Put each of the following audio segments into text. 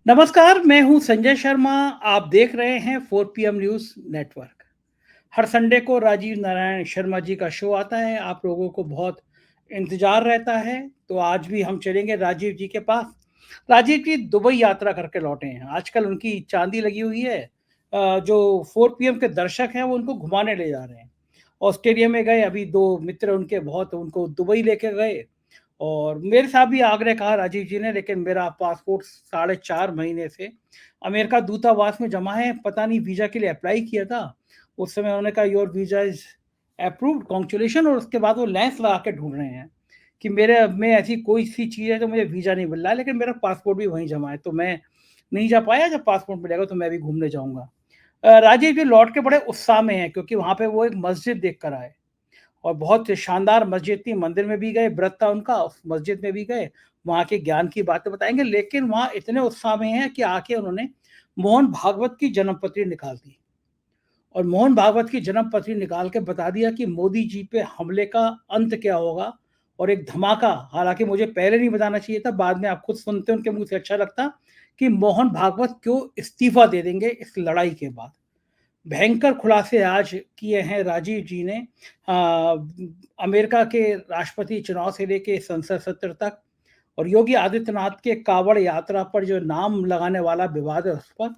नमस्कार, मैं हूं संजय शर्मा। आप देख रहे हैं 4 PM न्यूज़ नेटवर्क। हर संडे को राजीव नारायण शर्मा जी का शो आता है। आप लोगों को बहुत इंतज़ार रहता है, तो आज भी हम चलेंगे राजीव जी के पास। राजीव जी दुबई यात्रा करके लौटे हैं। आजकल उनकी चाँदी लगी हुई है। जो 4 PM के दर्शक हैं, वो उनको घुमाने ले जा रहे हैं। ऑस्ट्रेलिया में गए, अभी 2 मित्र उनके बहुत उनको दुबई लेके गए। और मेरे साथ भी आग्रह कहा राजीव जी ने, लेकिन मेरा पासपोर्ट साढ़े 4 महीने से अमेरिका दूतावास में जमा है। पता नहीं वीज़ा के लिए अप्लाई किया था। उस समय उन्होंने कहा your visa is approved, congratulation. और उसके बाद वो लेंस लगा के ढूँढ रहे हैं कि मेरे में ऐसी कोई-सी चीज़ है तो मुझे वीज़ा नहीं मिल रहा है, लेकिन मेरा पासपोर्ट भी वहीं जमा है। तो मैं नहीं जा पाया। जब पासपोर्ट मिलेगा तो मैं भी घूमने जाऊँगा। राजीव जी लौट के बड़े उत्साह में हैं, क्योंकि वहाँ पे वो एक मस्जिद देख कर आए। और बहुत शानदार मस्जिद थी। मंदिर में भी गए, व्रत था उनका, उस मस्जिद में भी गए, वहाँ के ज्ञान की बातें बताएँगे। लेकिन वहाँ इतने उत्साह में हैं कि आके उन्होंने मोहन भागवत की जन्मपत्री निकाल दी। और मोहन भागवत की जन्मपत्री निकाल के बता दिया कि मोदी जी पे हमले का अंत क्या होगा। और एक धमाका, हालाँकि मुझे पहले नहीं बताना चाहिए था, बाद में आप खुद सुनते उनके मुँह से अच्छा लगता, कि मोहन भागवत क्यों इस्तीफ़ा दे देंगे इस लड़ाई के बाद। भयंकर खुलासे आज किए हैं राजीव जी ने। अमेरिका के राष्ट्रपति चुनाव से लेके संसद सत्र तक, और योगी आदित्यनाथ के कांवड़ यात्रा पर जो नाम लगाने वाला विवाद है उस पर।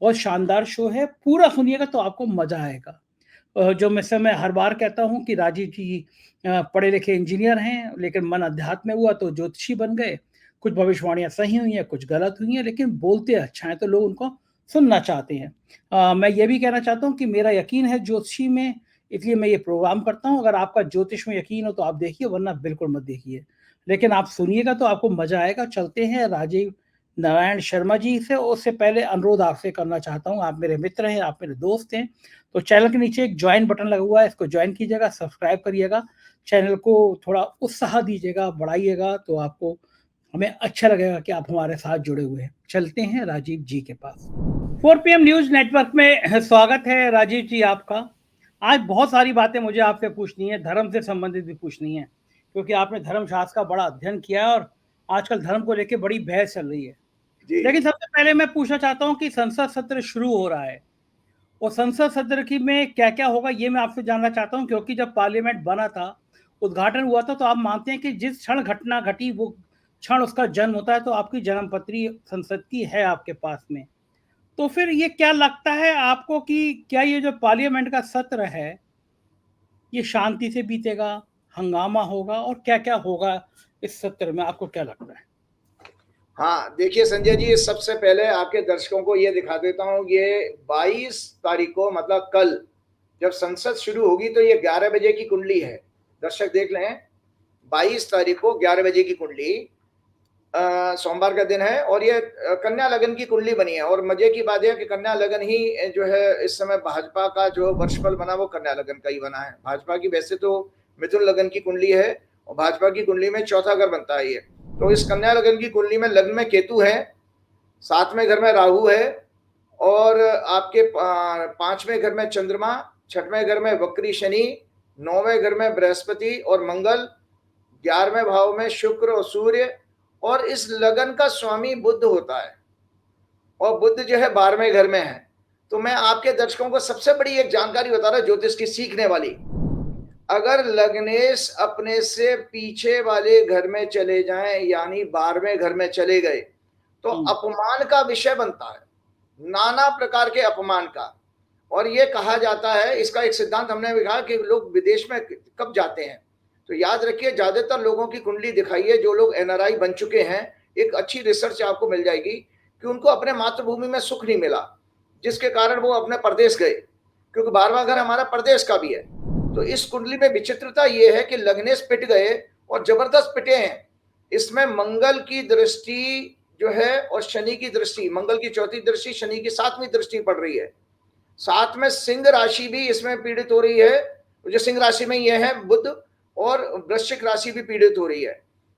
बहुत शानदार शो है, पूरा सुनिएगा तो आपको मजा आएगा। जो मैं हर बार कहता हूँ कि राजीव जी पढ़े लिखे इंजीनियर हैं, लेकिन मन अध्यात्म में हुआ तो ज्योतिषी बन गए। कुछ भविष्यवाणियां सही हुई हैं, कुछ गलत हुई हैं, लेकिन बोलते अच्छा है तो लोग उनको सुनना चाहते हैं। मैं ये भी कहना चाहता हूँ कि मेरा यकीन है ज्योतिषी में, इसलिए मैं ये प्रोग्राम करता हूँ। अगर आपका ज्योतिष में यकीन हो तो आप देखिए, वरना बिल्कुल मत देखिए। लेकिन आप सुनिएगा तो आपको मजा आएगा। चलते हैं राजीव नारायण शर्मा जी से। उससे पहले अनुरोध आपसे करना चाहता हूँ, आप मेरे मित्र हैं, आप मेरे दोस्त हैं, तो चैनल के नीचे एक ज्वाइन बटन लगा हुआ है, इसको ज्वाइन कीजिएगा, सब्सक्राइब करिएगा, चैनल को थोड़ा उत्साह दीजिएगा, बढ़ाइएगा, तो आपको हमें अच्छा लगेगा कि आप हमारे साथ जुड़े हुए हैं। चलते हैं राजीव जी के पास। 4 PM न्यूज़ नेटवर्क में स्वागत है राजीव जी आपका। आज बहुत सारी बातें मुझे आपसे पूछनी है, धर्म से संबंधित भी पूछनी है, क्योंकि आपने धर्मशास्त्र का बड़ा अध्ययन किया है और आजकल धर्म को लेके बड़ी बहस चल रही है। जी। लेकिन सबसे पहले मैं पूछना चाहता हूँ कि संसद सत्र शुरू हो रहा है, और संसद सत्र की में क्या-क्या होगा ये मैं आपसे जानना चाहता हूँ, क्योंकि जब पार्लियामेंट बना था, उद्घाटन हुआ था, तो आप मानते हैं कि जिस क्षण घटना घटी वो क्षण उसका जन्म होता है, तो आपकी जन्मपत्री संसद की है आपके पास में। तो फिर ये क्या लगता है आपको कि क्या ये जो पार्लियामेंट का सत्र है, ये शांति से बीतेगा, हंगामा होगा, और क्या-क्या होगा इस सत्र में, आपको क्या लगता है? हाँ, देखिए संजय जी, सबसे पहले आपके दर्शकों को ये दिखा देता हूँ, ये 22 तारीख को मतलब कल जब संसद शुरू होगी तो ये 11 बजे की कुंडली है। दर्शक देख लें, 22 तारीख को 11 बजे की कुंडली सोमवार का दिन है और ये कन्या लगन की कुंडली बनी है। और मजे की बात है कि कन्या लगन ही जो है इस समय भाजपा का जो वर्षफल बना वो कन्या लगन का ही बना है। भाजपा की वैसे तो मिथुन लगन की कुंडली है और भाजपा की कुंडली में चौथा घर बनता है ये। तो इस कन्या लगन की कुंडली में लग्न में केतु है, 7वें घर में राहु है और आपके 5वें घर में चंद्रमा, 6वें घर में वक्री शनि, 9वें घर में बृहस्पति और मंगल, 11वें भाव में शुक्र और सूर्य। और इस लगन का स्वामी बुध होता है और बुध जो है 12वें घर में है। तो मैं आपके दर्शकों को सबसे बड़ी एक जानकारी बता रहा हूं ज्योतिष की सीखने वाली। अगर लग्नेश अपने से पीछे वाले घर में चले जाएं यानी 12वें घर में चले गए तो अपमान का विषय बनता है, नाना प्रकार के अपमान का। और ये कहा जाता है, इसका एक सिद्धांत हमने भी कहा कि लोग विदेश में कब जाते हैं तो याद रखिए ज्यादातर लोगों की कुंडली दिखाइए जो लोग एनआरआई बन चुके हैं। एक अच्छी रिसर्च आपको मिल जाएगी कि उनको अपने मातृभूमि में सुख नहीं मिला, जिसके कारण वो अपने प्रदेश गए, क्योंकि 12वां घर हमारा प्रदेश का भी है। तो इस कुंडली में विचित्रता ये है कि लग्नेश पिट गए और जबरदस्त पिटे हैं। इसमें मंगल की दृष्टि जो है और शनि की दृष्टि, मंगल की चौथी दृष्टि, शनि की 7वीं दृष्टि पड़ रही है। साथ में सिंह राशि भी इसमें पीड़ित हो रही है, जो सिंह राशि में ये है बुध, और वृश्चिक राशि भी पीड़ित हो रही है।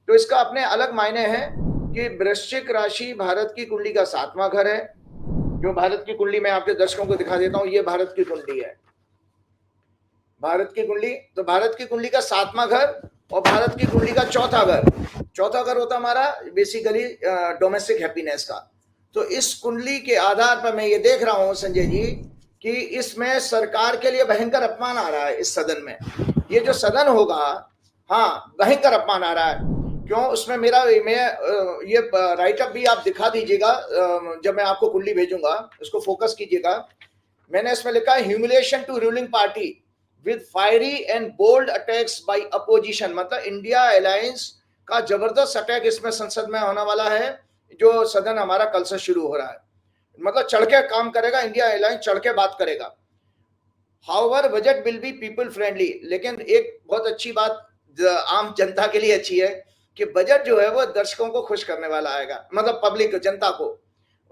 तो इसका अपने अलग मायने हैं कि वृश्चिक राशि भारत की कुंडली का 7वां घर है। जो भारत की कुंडली मैं आपके दर्शकों को दिखा देता हूं, ये भारत की कुंडली है। भारत की कुंडली, तो भारत की कुंडली का 7वां घर और भारत की कुंडली का चौथा घर। चौथा घर होता हमारा बेसिकली डोमेस्टिक हैप्पीनेस का। तो इस कुंडली के आधार पर मैं ये देख रहा हूं संजय जी कि इसमें सरकार के लिए भयंकर अपमान आ रहा है। इस सदन में ये जो सदन होगा, हाँ, भयंकर अपमान आ रहा है। क्यों? उसमें मैं ये राइटअप भी आप दिखा दीजिएगा, जब मैं आपको कुंडली भेजूंगा उसको फोकस कीजिएगा। मैंने इसमें लिखा है humiliation to ruling party with fiery and bold attacks by opposition. मतलब इंडिया अलायंस का जबरदस्त अटैक इसमें संसद में होने वाला है। जो सदन हमारा कल से शुरू हो रहा है, मतलब चढ़ के काम करेगा, इंडिया अलायंस चढ़ के बात करेगा। However budget will be people friendly. लेकिन एक बहुत अच्छी बात आम जनता के लिए अच्छी है कि बजट जो है वो दर्शकों को खुश करने वाला आएगा, मतलब पब्लिक जनता को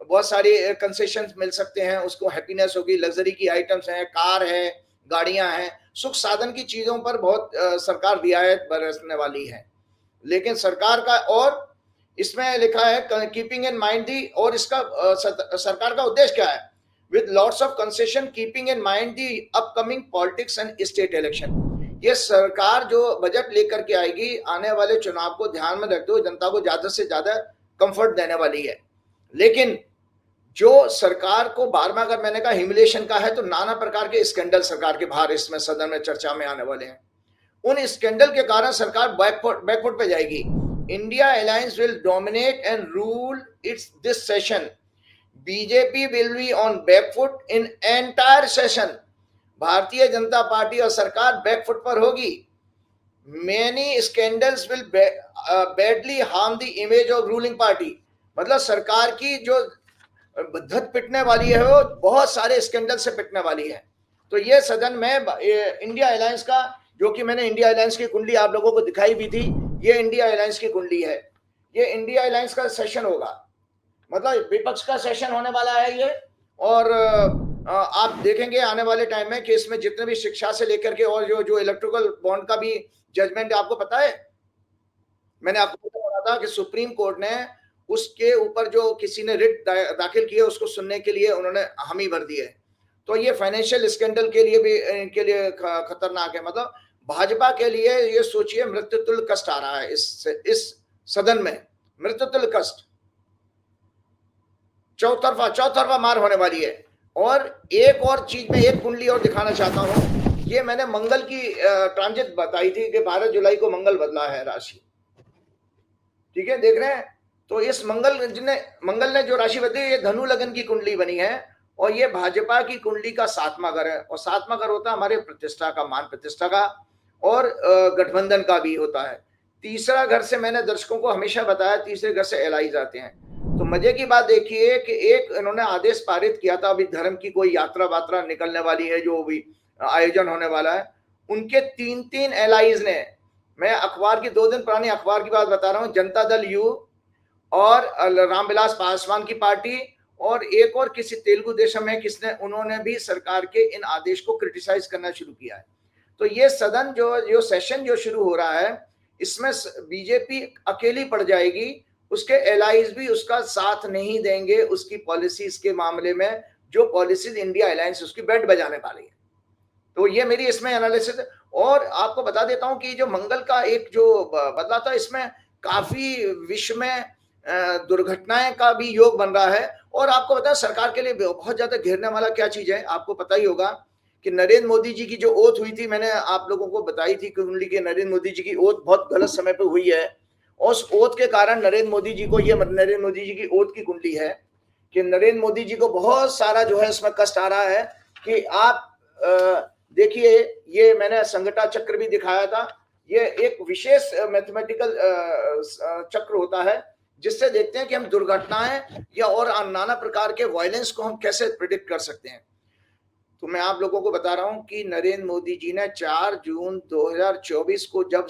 बहुत सारी कंसेशन मिल सकते हैं, उसको हैप्पीनेस होगी, लग्जरी की आइटम्स हैं, कार है, गाड़ियां हैं, सुख साधन की चीजों पर बहुत सरकार रियायत बरसने वाली है। लेकिन सरकार का, और इसमें लिखा है कीपिंग इन माइंड दी, और इसका सरकार का उद्देश्य क्या है? With lots of concession keeping in mind the upcoming politics and state election. ये सरकार जो बजट लेकर के आएगी, आने वाले चुनाव को ध्यान में रखते हुए जनता को ज्यादा से ज्यादा कंफर्ट देने वाली है। लेकिन जो सरकार को बार बार, अगर मैंने कहा ह्यूमिलिएशन का है, तो नाना प्रकार के स्कैंडल सरकार के बाहर इसमें सदन में चर्चा में आने वाले हैं। उन स्कैंडल के कारण सरकार बैकफुट पे जाएगी। India alliance will dominate and rule its this session. BJP will be on backfoot in entire session. Bharatiya Janata Party और सरकार बैकफुट पर होगी। Many scandals will badly harm the image of ruling party. मतलब सरकार की जो धत पिटने वाली है वो बहुत सारे स्कैंडल से पिटने वाली है। तो ये सदन में इंडिया अलायंस का, जो कि मैंने इंडिया अलायंस की कुंडली आप लोगों को दिखाई भी थी, ये इंडिया अलायंस की कुंडली है। ये इंडिया अलायंस का सेशन होगा, मतलब विपक्ष का सेशन होने वाला है ये। और आप देखेंगे आने वाले टाइम में कि इसमें जितने भी शिक्षा से लेकर के और जो इलेक्ट्रिकल बॉन्ड का भी जजमेंट, आपको पता है, मैंने आपको बताया था कि सुप्रीम कोर्ट ने उसके ऊपर जो किसी ने रिट दाखिल किया उसको सुनने के लिए उन्होंने हामी भर दी है। तो ये फाइनेंशियल स्कैंडल के लिए भी इनके लिए खतरनाक है। मतलब भाजपा के लिए ये सोचिए मृत्युतुल्य कष्ट आ रहा है इस सदन में, मृत्युतुल्य कष्ट, चौतरफा मार होने वाली है। और एक और चीज में एक कुंडली और दिखाना चाहता हूं। ये मैंने मंगल की ट्रांजिट बताई थी कि 12 जुलाई को मंगल बदला है राशि, ठीक है, देख रहे हैं। तो इस मंगल ने जो राशि बदली, ये धनु लगन की कुंडली बनी है, और ये भाजपा की कुंडली का 7वां घर है। और 7वां घर होता है हमारे प्रतिष्ठा का, मान प्रतिष्ठा का, और गठबंधन का भी होता है। तीसरा घर से मैंने दर्शकों को हमेशा बताया, तीसरे घर से एलाइज आते हैं। तो मजे की बात देखिए कि एक इन्होंने आदेश पारित किया था, अभी धर्म की कोई यात्रा वात्रा निकलने वाली है, जो भी आयोजन होने वाला है, उनके 3 एलाइज ने, मैं अखबार की 2 दिन पुरानी अखबार की बात बता रहा हूँ, जनता दल यू और रामविलास पासवान की पार्टी, और एक और किसी तेलुगु देशम में किसने, उन्होंने भी सरकार के इन आदेश को क्रिटिसाइज करना शुरू किया है। तो ये सदन जो सेशन जो शुरू हो रहा है, इसमें बीजेपी अकेली पड़ जाएगी, उसके एलाइज भी उसका साथ नहीं देंगे उसकी पॉलिसीज के मामले में, जो पॉलिसीज इंडिया अलायंस उसकी बैंड बजाने वाली है। तो ये मेरी इसमें एनालिसिस है। और आपको बता देता हूं कि जो मंगल का एक जो बदला था, इसमें काफी विश्व में दुर्घटनाएं का भी योग बन रहा है। और आपको पता है सरकार के लिए बहुत ज्यादा घेरने वाला क्या चीज है, आपको पता ही होगा कि नरेंद्र मोदी जी की जो ओथ हुई थी, मैंने आप लोगों को बताई थी कुंडली के, नरेंद्र मोदी जी की ओथ बहुत गलत समय पर हुई है। और उस ओथ के कारण नरेंद्र मोदी जी को, ये नरेंद्र मोदी जी की ओथ की कुंडली है कि नरेंद्र मोदी जी को बहुत सारा जो है इसमें कष्ट आ रहा है। कि आप देखिए, ये मैंने संगठा चक्र भी दिखाया था, ये एक विशेष मैथमेटिकल चक्र होता है, जिससे देखते हैं कि हम दुर्घटनाएं या और नाना प्रकार के वायलेंस को हम कैसे प्रिडिक्ट कर सकते हैं। तो मैं आप लोगों को बता रहा हूं कि नरेंद्र मोदी जी ने 4 जून 2024 को जब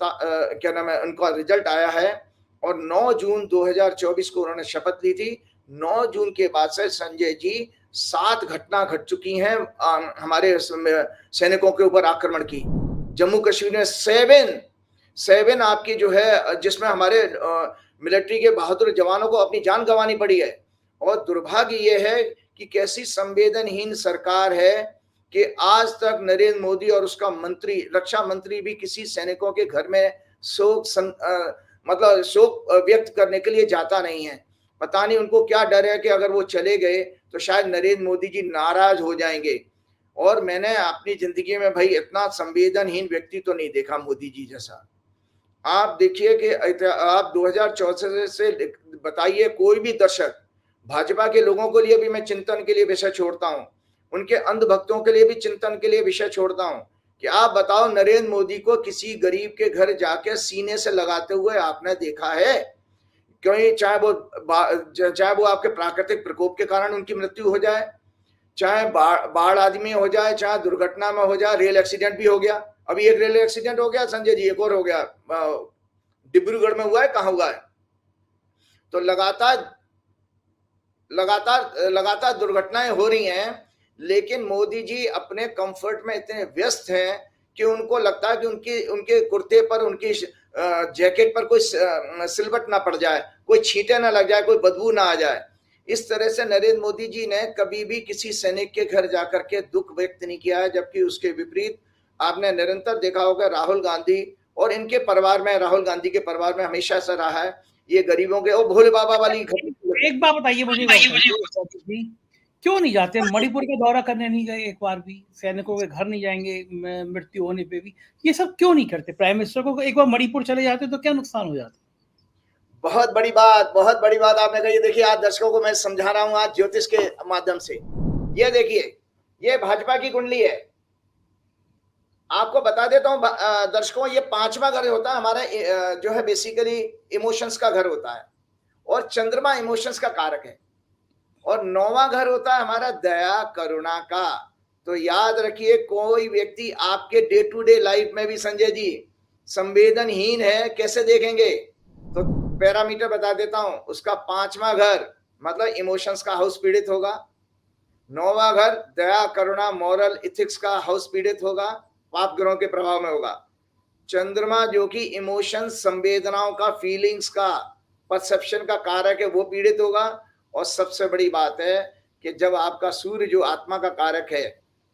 क्या नाम है, उनका रिजल्ट आया है, और 9 जून 2024 को उन्होंने शपथ ली थी। 9 जून के बाद से संजय जी 7 घटना घट चुकी हैं हमारे सैनिकों के ऊपर आक्रमण की। जम्मू कश्मीर में 7 आपकी जो है, जिसमें हमारे मिलिट्री के बहादुर जवानों को अपनी जान गंवानी पड़ी है। और दुर्भाग्य ये है कि कैसी संवेदनहीन सरकार है कि आज तक नरेंद्र मोदी और उसका मंत्री, रक्षा मंत्री भी किसी सैनिकों के घर में शोक व्यक्त करने के लिए जाता नहीं है। पता नहीं उनको क्या डर है कि अगर वो चले गए तो शायद नरेंद्र मोदी जी नाराज हो जाएंगे। और मैंने अपनी जिंदगी में भाई इतना संवेदनहीन व्यक्ति तो नहीं देखा मोदी जी जैसा। आप देखिए कि आप 2014 से बताइए कोई भी दर्शक, भाजपा के लोगों के लिए भी मैं चिंतन के लिए विषय छोड़ता हूं, उनके अंधभक्तों के लिए भी चिंतन के लिए विषय छोड़ता हूं कि आप बताओ नरेंद्र मोदी को किसी गरीब के घर जाके सीने से लगाते हुए आपने देखा है? क्यों? चाहे वो आपके प्राकृतिक प्रकोप के कारण उनकी मृत्यु हो जाए, चाहे बाढ़ आदि में हो जाए, चाहे दुर्घटना में हो जाए, रेल एक्सीडेंट भी हो गया। अभी एक रेल एक्सीडेंट हो गया संजय जी, एक और हो गया, डिब्रूगढ़ में हुआ है, कहां हुआ है? तो लगातार दुर्घटनाएं हो रही हैं, लेकिन मोदी जी अपने कंफर्ट में इतने व्यस्त हैं कि उनको लगता है कि उनके कुर्ते पर, उनकी जैकेट पर कोई सिलवट ना पड़ जाए, कोई छींटे ना लग जाए, कोई बदबू ना आ जाए। इस तरह से नरेंद्र मोदी जी ने कभी भी किसी सैनिक के घर जाकर के दुख व्यक्त नहीं किया है, जबकि उसके विपरीत आपने निरंतर देखा होगा राहुल गांधी और इनके परिवार में, राहुल गांधी के परिवार में हमेशा ऐसा रहा है, ये गरीबों के, और भोले बाबा वाली। एक बात बताइए मुझे, क्यों नहीं जाते? मणिपुर का दौरा करने नहीं गए एक बार भी, सैनिकों के घर नहीं जाएंगे मृत्यु होने पे भी, ये सब क्यों नहीं करते? प्राइम मिनिस्टर को एक बार मणिपुर चले जाते तो क्या नुकसान हो जाता? बहुत बड़ी बात आपने कही। देखिए आज दर्शकों को मैं समझा रहा हूं आज ज्योतिष के माध्यम से। ये देखिए, ये भाजपा की कुंडली है। आपको बता देता हूं दर्शकों, ये 5वां घर होता है हमारा, जो है बेसिकली इमोशंस का घर होता है, और चंद्रमा इमोशंस का कारक है, और 9वां घर होता है हमारा दया करुणा का। तो याद रखिए, कोई व्यक्ति आपके डे टू डे लाइफ में भी संजय जी संवेदनहीन है, कैसे देखेंगे? तो पैरामीटर बता देता हूं, उसका 5वां घर मतलब इमोशंस का हाउस पीड़ित होगा, 9वां घर दया करुणा मॉरल इथिक्स का हाउस पीड़ित होगा, पाप ग्रहों के प्रभाव में होगा। चंद्रमा जो कि इमोशंस, संवेदनाओं का, फीलिंग्स का, परसेप्शन का कारक है, वो पीड़ित होगा। और सबसे बड़ी बात है कि जब आपका सूर्य जो आत्मा का कारक है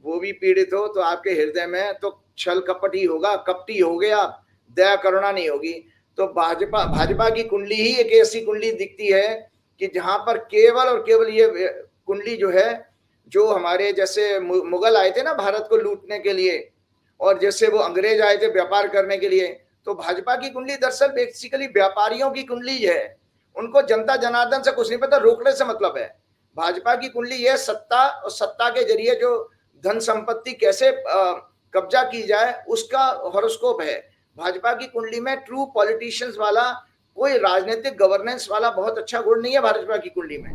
वो भी पीड़ित हो, तो आपके हृदय में तो छल कपट ही होगा, कपटी हो गए आप, दया करुणा नहीं होगी। तो भाजपा की कुंडली ही एक ऐसी कुंडली दिखती है कि जहां पर केवल और केवल ये कुंडली जो है, जो हमारे जैसे मुगल आए थे ना भारत को लूटने के लिए, और जैसे वो अंग्रेज आए थे व्यापार करने के लिए, तो भाजपा की कुंडली दरअसल बेसिकली व्यापारियों की कुंडली है। उनको जनता जनार्दन से कुछ नहीं पता, रोकने से मतलब है। भाजपा की कुंडली यह सत्ता, और सत्ता के जरिए जो धन संपत्ति कैसे कब्जा की जाए उसका हॉरोस्कोप है। भाजपा की कुंडली में ट्रू पॉलिटिशियंस वाला, कोई राजनीतिक गवर्नेंस वाला बहुत अच्छा गुण नहीं है भाजपा की कुंडली में।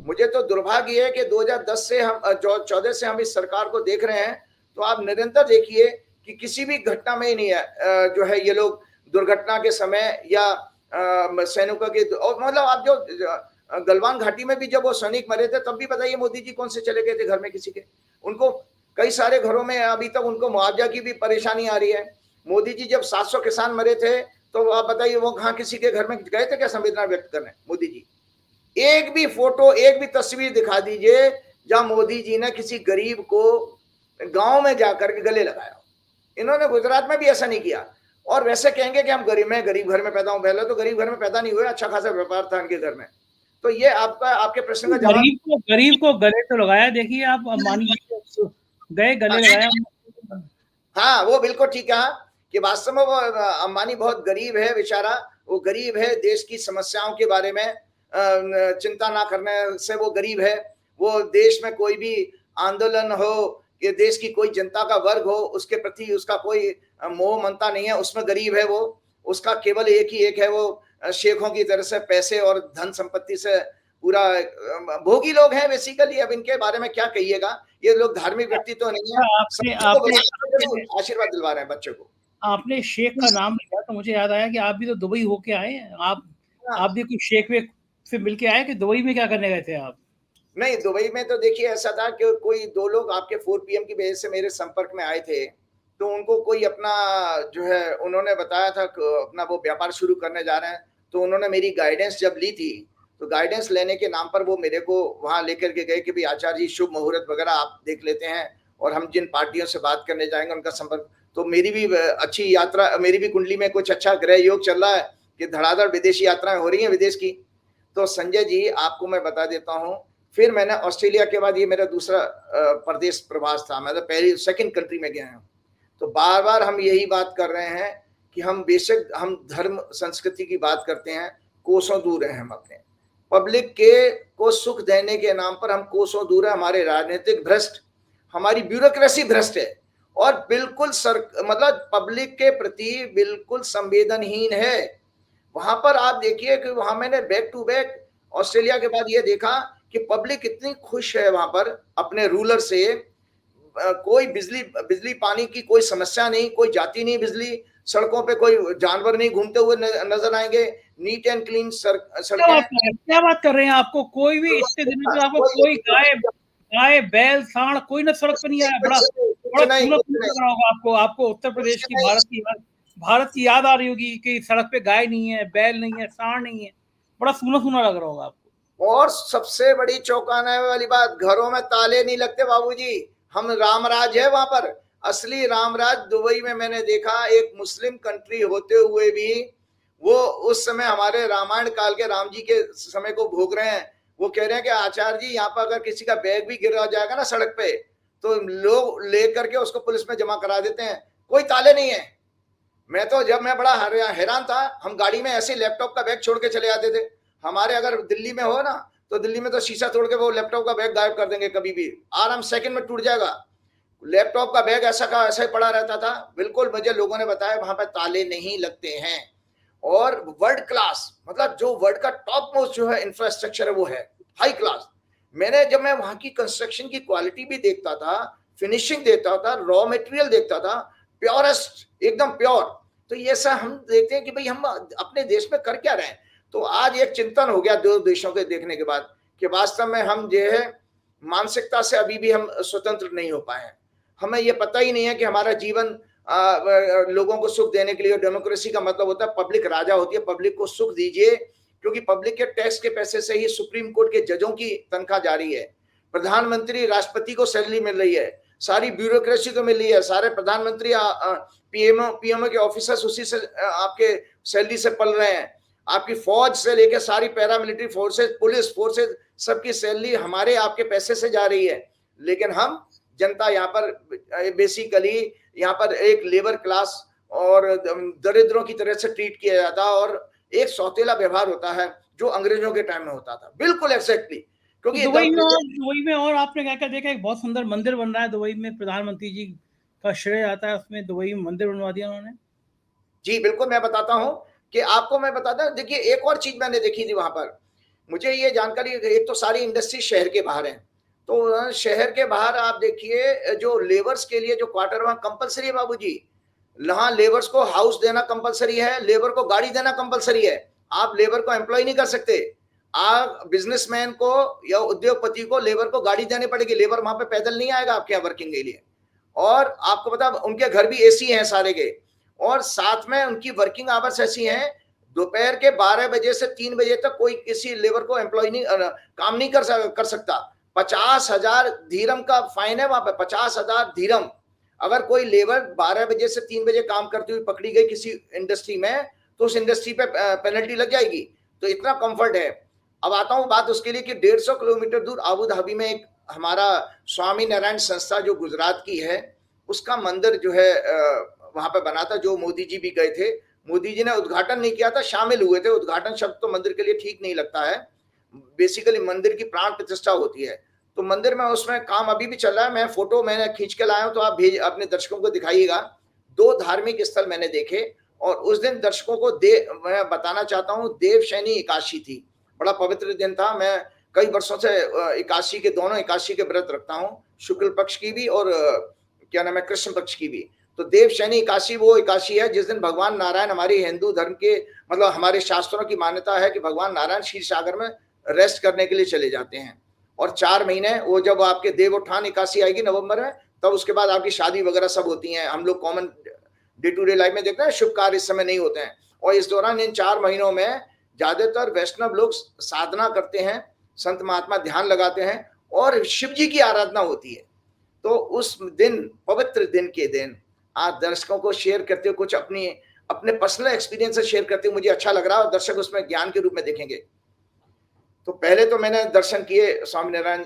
मुझे तो दुर्भाग्य है कि 2010 से हम 14 से हम इस सरकार को देख रहे हैं, तो आप निरंतर देखिए कि किसी भी घटना में ही नहीं है जो है ये लोग दुर्घटना के समय या सैनिकों के, और मतलब आप जो गलवान घाटी में भी जब वो सैनिक मरे थे तब भी बताइए मोदी जी कौन से चले गए थे घर में किसी के? उनको कई सारे घरों में अभी तक उनको मुआवजा की भी परेशानी आ रही है। मोदी जी जब 700 किसान मरे थे तो आप बताइए वो कहाँ किसी के घर में गए थे क्या संवेदना व्यक्त करने? मोदी जी एक भी फोटो, एक भी तस्वीर दिखा दीजिए जहां मोदी जी ने किसी गरीब को गांव में जाकर के गले लगाया। इन्होंने गुजरात में भी ऐसा नहीं किया। और वैसे कहेंगे कि हम गरीब घर में पैदा हूं, पहले तो गरीब घर में पैदा नहीं हुए, अच्छा खासा व्यापार था उनके घर में। तो ये आपके प्रश्न का जवाब, गरीब को गले तो लगाया। देखिए आप अंबानी जी गए गले लगाया। हाँ वो बिल्कुल ठीक कहा कि वास्तव में वो अंबानी बहुत गरीब है बेचारा, वो गरीब है, देश की समस्याओं के बारे में चिंता ना करने से वो गरीब है। वो देश में कोई भी आंदोलन हो कि देश की कोई जनता का वर्ग हो उसके प्रति उसका कोई मोह ममता नहीं है, उसमें गरीब है वो। उसका केवल एक है, वो शेखों की तरह से पैसे और धन संपत्ति से पूरा भोगी लोग हैं बेसिकली। अब इनके बारे में क्या कहिएगा, ये लोग धार्मिक व्यक्ति तो नहीं है, आशीर्वाद दिलवा रहे हैं बच्चों को। आपने शेख का नाम लिया तो मुझे याद आया कि आप भी तो दुबई होके आए हैं। आप भी कुछ शेख से मिलके आए कि दुबई में क्या करने गए थे आप? नहीं, दुबई में तो देखिए ऐसा था कि कोई 2 लोग आपके 4 PM की वजह से मेरे संपर्क में आए थे। तो उनको कोई अपना जो है उन्होंने बताया था अपना वो व्यापार शुरू करने जा रहे हैं। तो उन्होंने मेरी गाइडेंस जब ली थी, तो गाइडेंस लेने के नाम पर वो मेरे को वहां लेकर के गए कि भाई आचार्य जी शुभ मुहूर्त वगैरह आप देख लेते हैं, और हम जिन पार्टियों से बात करने जाएंगे उनका संपर्क। तो मेरी भी अच्छी यात्रा, मेरी भी कुंडली में कुछ अच्छा ग्रह योग चल रहा है कि धड़ाधड़ विदेशी यात्राएं हो रही हैं विदेश की। तो संजय जी आपको मैं बता देता हूँ, फिर मैंने ऑस्ट्रेलिया के बाद ये मेरा दूसरा प्रदेश प्रवास था, मतलब पहली सेकंड कंट्री में गया हूँ। तो बार बार हम यही बात कर रहे हैं कि हम बेशक हम धर्म संस्कृति की बात करते हैं, कोसों दूर हैं हम अपने पब्लिक के को सुख देने के नाम पर, हम कोसों दूर है। हमारे राजनीतिक भ्रष्ट, हमारी ब्यूरोक्रेसी भ्रष्ट है और बिल्कुल मतलब पब्लिक के प्रति बिल्कुल संवेदनहीन है। वहां पर आप देखिए कि वहां मैंने बैक टू बैक ऑस्ट्रेलिया के बाद ये देखा कि पब्लिक इतनी खुश है वहां पर अपने रूलर से। कोई बिजली पानी की कोई समस्या नहीं, कोई जाती नहीं बिजली, सड़कों पे कोई जानवर नहीं घूमते हुए नजर आएंगे, नीट एंड क्लीन सड़कें। क्या बात कर रहे हैं? आपको कोई भी इतने दिनों से आपको कोई गाय बैल सांड कोई ना सड़क पर नहीं आया? बड़ा लग रहा होगा आपको उत्तर प्रदेश की भारत की याद आ रही होगी कि सड़क पे गाय नहीं है, बैल नहीं है, सांड नहीं है, बड़ा सूना सूना लग रहा होगा आपको। और सबसे बड़ी चौंकाने वाली बात, घरों में ताले नहीं लगते बाबूजी। हम रामराज है वहां पर, असली रामराज। दुबई में मैंने देखा, एक मुस्लिम कंट्री होते हुए भी वो उस समय हमारे रामायण काल के राम जी के समय को भोग रहे हैं। वो कह रहे हैं कि आचार्य जी यहाँ पर अगर किसी का बैग भी गिरा जाएगा ना सड़क पे, तो लोग लेकर के उसको पुलिस में जमा करा देते हैं, कोई ताले नहीं है। मैं बड़ा हैरान था, हम गाड़ी में ऐसे लैपटॉप का बैग छोड़ के चले जाते थे। हमारे अगर दिल्ली में हो ना, तो दिल्ली में तो शीशा तोड़ के वो लैपटॉप का बैग गायब कर देंगे, कभी भी आराम सेकंड में टूट जाएगा। लैपटॉप का बैग ऐसा का ऐसा ही पड़ा रहता था। बिल्कुल मुझे लोगों ने बताया वहां पर ताले नहीं लगते हैं। और वर्ल्ड क्लास, मतलब जो वर्ल्ड का टॉप मोस्ट जो है इंफ्रास्ट्रक्चर है वो है हाई क्लास। जब मैं वहां की कंस्ट्रक्शन की क्वालिटी भी देखता था, फिनिशिंग देखता था, रॉ मटेरियल देखता था, प्योरेस्ट, एकदम प्योर। तो ये सब हम देखते हैं कि भाई हम अपने देश में कर क्या रहे हैं। तो आज एक चिंतन हो गया दो देशों के देखने के बाद कि वास्तव में हम जो है मानसिकता से अभी भी हम स्वतंत्र नहीं हो पाए हैं। हमें ये पता ही नहीं है कि हमारा जीवन लोगों को सुख देने के लिए, डेमोक्रेसी का मतलब होता है पब्लिक राजा होती है, पब्लिक को सुख दीजिए, क्योंकि पब्लिक के टैक्स के पैसे से ही सुप्रीम कोर्ट के जजों की तनख्वाह जारी है, प्रधानमंत्री राष्ट्रपति को सैलरी मिल रही है, सारी ब्यूरोक्रेसी को मिल रही है, सारे प्रधानमंत्री पीएमओ के ऑफिसर्स उसी से आपके सैलरी से पल रहे हैं, आपकी फौज से लेकर सारी पैरामिलिट्री फोर्सेस, पुलिस फोर्सेस, सबकी सैलरी हमारे आपके पैसे से जा रही है। लेकिन हम जनता यहाँ पर बेसिकली यहाँ पर एक लेबर क्लास और दरिद्रों की तरह से ट्रीट किया जाता है और एक सौतेला व्यवहार होता है जो अंग्रेजों के टाइम में होता था। बिल्कुल एक्जैक्टली। क्योंकि दुबई में और आपने क्या क्या देखा, एक बहुत सुंदर मंदिर बन रहा है दुबई में, प्रधानमंत्री जी का श्रेय आता है उसमें, दुबई में मंदिर बनवा दिया उन्होंने। जी बिल्कुल, मैं बताता हूँ कि आपको मैं बताता हूँ। देखिए एक और चीज मैंने देखी थी वहां पर, मुझे ये जानकारी, एक तो सारी इंडस्ट्री शहर के बाहर है, तो शहर के बाहर आप देखिए जो लेबर्स के लिए जो क्वार्टर वहां कंपलसरी है बाबूजी। वहां लेबर्स को हाउस देना कंपलसरी है, लेबर को गाड़ी देना कंपलसरी है। आप लेबर को एम्प्लॉय नहीं कर सकते। आप बिजनेसमैन को या उद्योगपति को लेबर को गाड़ी देनी पड़ेगी, लेबर वहां पे पैदल नहीं आएगा आपके यहाँ वर्किंग के लिए। और आपको पता उनके घर भी एसी हैं सारे के, और साथ में उनकी वर्किंग आवर्स ऐसी हैं, दोपहर के 12 बजे से 3 बजे तक कोई किसी लेबर को एम्प्लॉय नहीं काम नहीं कर सकता। 50,000 धीरम का फाइन है वहां पे, 50,000 धीरम। अगर कोई लेबर 12 बजे से 3 बजे काम करती हुई पकड़ी गई किसी इंडस्ट्री में, तो उस इंडस्ट्री पे पेनल्टी लग जाएगी। तो इतना कंफर्ट है। अब आता हूं बात उसके लिए कि 150 किलोमीटर दूर आबू धाबी में एक हमारा स्वामी नारायण संस्था जो गुजरात की है, उसका मंदिर जो है वहां पे बना था, जो मोदी जी भी गए थे। मोदी जी ने उद्घाटन नहीं किया था, शामिल हुए थे। उद्घाटन शब्द तो मंदिर के लिए ठीक नहीं लगता है, बेसिकली मंदिर की प्राण प्रतिष्ठा होती है। तो मंदिर में उसमें काम अभी भी चल रहा है। मैं फोटो मैंने खींच के लाया हूं, तो आप अपने दर्शकों को दिखाइएगा। 2 धार्मिक स्थल मैंने देखे, और उस दिन दर्शकों को मैं बताना चाहता हूँ, देवशैनी एकादशी थी, बड़ा पवित्र दिन था। मैं कई वर्षों से एकादशी के, दोनों एकादशी के व्रत रखता हूँ, शुक्ल पक्ष की भी और क्या नाम है कृष्ण पक्ष की भी। तो देवशैनी एकादशी वो एकादशी है जिस दिन भगवान नारायण, हमारी हिंदू धर्म के मतलब हमारे शास्त्रों की मान्यता है कि भगवान नारायण क्षीर सागर में रेस्ट करने के लिए चले जाते हैं। और 4 महीने वो जब आपके देवोत्थान एकादशी आएगी नवंबर में, तब उसके बाद आपकी शादी वगैरह सब होती हैं। हम लोग common day to day life में देखते हैं, शुभ कार्य इस समय नहीं होते हैं। और इस दौरान इन 4 महीनों में ज्यादातर वैष्णव लोग साधना करते हैं, संत महात्मा ध्यान लगाते हैं और शिव जी की आराधना होती है। तो उस दिन, पवित्र दिन के दिन, आप दर्शकों को शेयर करते हो कुछ अपने पर्सनल एक्सपीरियंस से शेयर करते हो, मुझे अच्छा लग रहा है और दर्शक उसमें ज्ञान के रूप में देखेंगे। तो पहले तो मैंने दर्शन किए स्वामीनारायण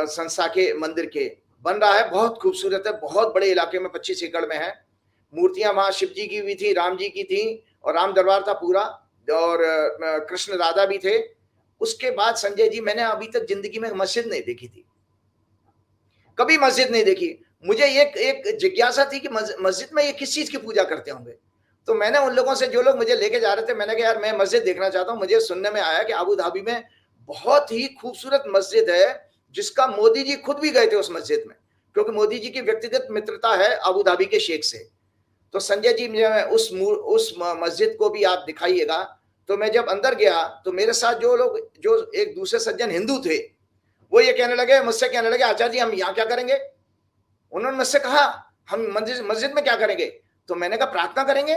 संस्था के मंदिर के। बन रहा है, बहुत खूबसूरत है, बहुत बड़े इलाके में 25 एकड़ में है। मूर्तियां वहां शिव जी की भी थी, राम जी की थी, और राम दरबार था पूरा, और कृष्ण राधा भी थे। उसके बाद संजय जी, मैंने अभी तक जिंदगी में मस्जिद नहीं देखी थी, कभी मस्जिद नहीं देखी। मुझे एक जिज्ञासा थी कि मस्जिद में ये किस चीज की पूजा करते होंगे। तो मैंने उन लोगों से, जो लोग मुझे लेके जा रहे थे, मैंने कहा यार मैं मस्जिद देखना चाहता हूँ। मुझे सुनने में आया कि अबू धाबी में बहुत ही खूबसूरत मस्जिद है, जिसका मोदी जी खुद भी गए थे उस मस्जिद में, क्योंकि मोदी जी की व्यक्तिगत मित्रता है अबू धाबी के शेख से। तो संजय जी, उस मस्जिद को भी आप दिखाइएगा। तो मैं जब अंदर गया तो मेरे साथ जो लोग, जो एक दूसरे सज्जन हिंदू थे, वो ये कहने लगे, मुझसे कहने लगे, आचार्य जी हम यहाँ क्या करेंगे। उन्होंने मुझसे कहा हम मस्जिद में क्या करेंगे। तो मैंने कहा प्रार्थना करेंगे।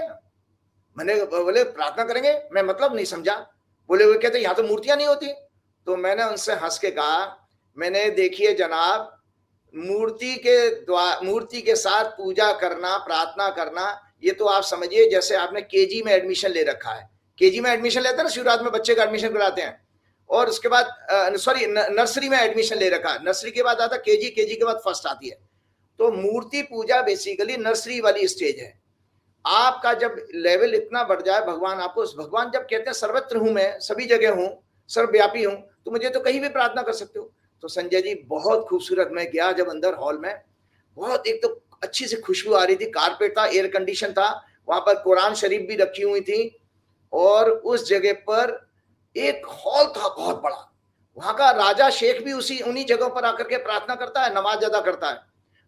मैंने बोले प्रार्थना करेंगे, मैं मतलब नहीं समझा। बोले, वो कहते यहाँ तो मूर्तियां नहीं होती। तो मैंने उनसे हंस के कहा, मैंने, देखिए जनाब, मूर्ति के साथ पूजा करना, प्रार्थना करना, ये तो आप समझिए जैसे आपने केजी में एडमिशन ले रखा है। केजी में एडमिशन लेते हैं ना, शुरुआत में बच्चे का एडमिशन कराते हैं, और उसके बाद सॉरी नर्सरी में एडमिशन ले रखा है, नर्सरी के बाद आता केजी, केजी के बाद फर्स्ट आती है। तो मूर्ति पूजा बेसिकली नर्सरी वाली स्टेज है। आपका जब लेवल इतना बढ़ जाए, भगवान आपको, भगवान जब कहते हैं सर्वत्र हूं, मैं सभी जगह हूं, सर्वव्यापी हूं, तो मुझे तो कहीं भी प्रार्थना कर सकते हो। तो संजय जी बहुत खूबसूरत, मैं गया जब अंदर हॉल में, बहुत एक तो अच्छी सी खुशबू आ रही थी, कारपेट था, एयर कंडीशन था, वहां पर कुरान शरीफ भी रखी हुई थी, और उस जगह पर एक हॉल था बहुत बड़ा। वहां का राजा शेख भी उन्हीं जगहों पर आकर के प्रार्थना करता है, नमाज अदा करता है।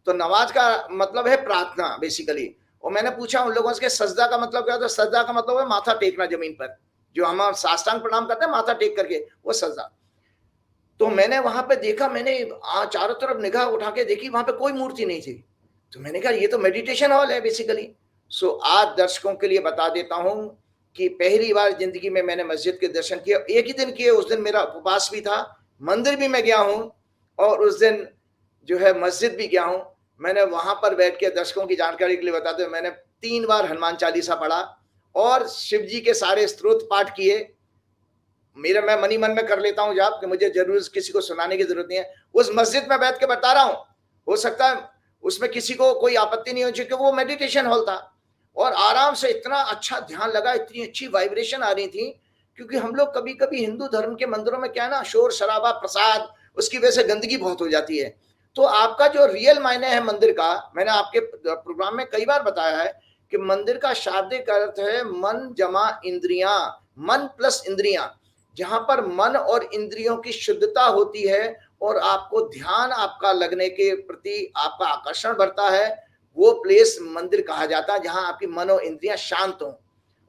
तो नमाज का मतलब है प्रार्थना बेसिकली। और मैंने पूछा उन लोगों से सजदा का मतलब क्या होता है। सजदा का मतलब है माथा टेकना जमीन पर, जो हम साष्टांग प्रणाम करते हैं माथा टेक करके, वो सजदा। तो मैंने वहां पे देखा, मैंने चारों तरफ निगाह उठा के देखी, वहां पे कोई मूर्ति नहीं थी। तो मैंने कहा ये तो मेडिटेशन हॉल है बेसिकली। सो आज दर्शकों के लिए बता देता हूं कि पहली बार जिंदगी में मैंने मस्जिद के दर्शन किए, एक ही दिन किए, उस दिन मेरा उपवास भी था, मंदिर भी मैं गया हूं, और उस दिन जो है मस्जिद भी गया हूं। मैंने वहां पर बैठ के, दर्शकों की जानकारी के लिए बताते हुए, मैंने 3 बार हनुमान चालीसा पढ़ा और शिव जी के सारे स्तोत्र पाठ किए। मेरा, मैं मनी मन में कर लेता हूं जाप, कि मुझे जरूर किसी को सुनाने की जरूरत नहीं है। उस मस्जिद में बैठ के बता रहा हूं, हो सकता है उसमें किसी को कोई आपत्ति नहीं हो, क्योंकि वो मेडिटेशन हॉल था, और आराम से इतना अच्छा ध्यान लगा, इतनी अच्छी वाइब्रेशन आ रही थी। क्योंकि हम लोग कभी कभी हिंदू धर्म के मंदिरों में क्या है ना, शोर शराबा, प्रसाद, उसकी वजह से गंदगी बहुत हो जाती है। तो आपका जो रियल मायने है मंदिर का, मैंने आपके प्रोग्राम में कई बार बताया है कि मंदिर का शाब्दिक अर्थ है मन जमा इंद्रियां, मन प्लस इंद्रियां। जहां पर मन और इंद्रियों की शुद्धता होती है और आपको ध्यान आपका लगने के प्रति आपका आकर्षण बढ़ता है, वो प्लेस मंदिर कहा जाता है, जहां आपकी मन और इंद्रियां शांत हों।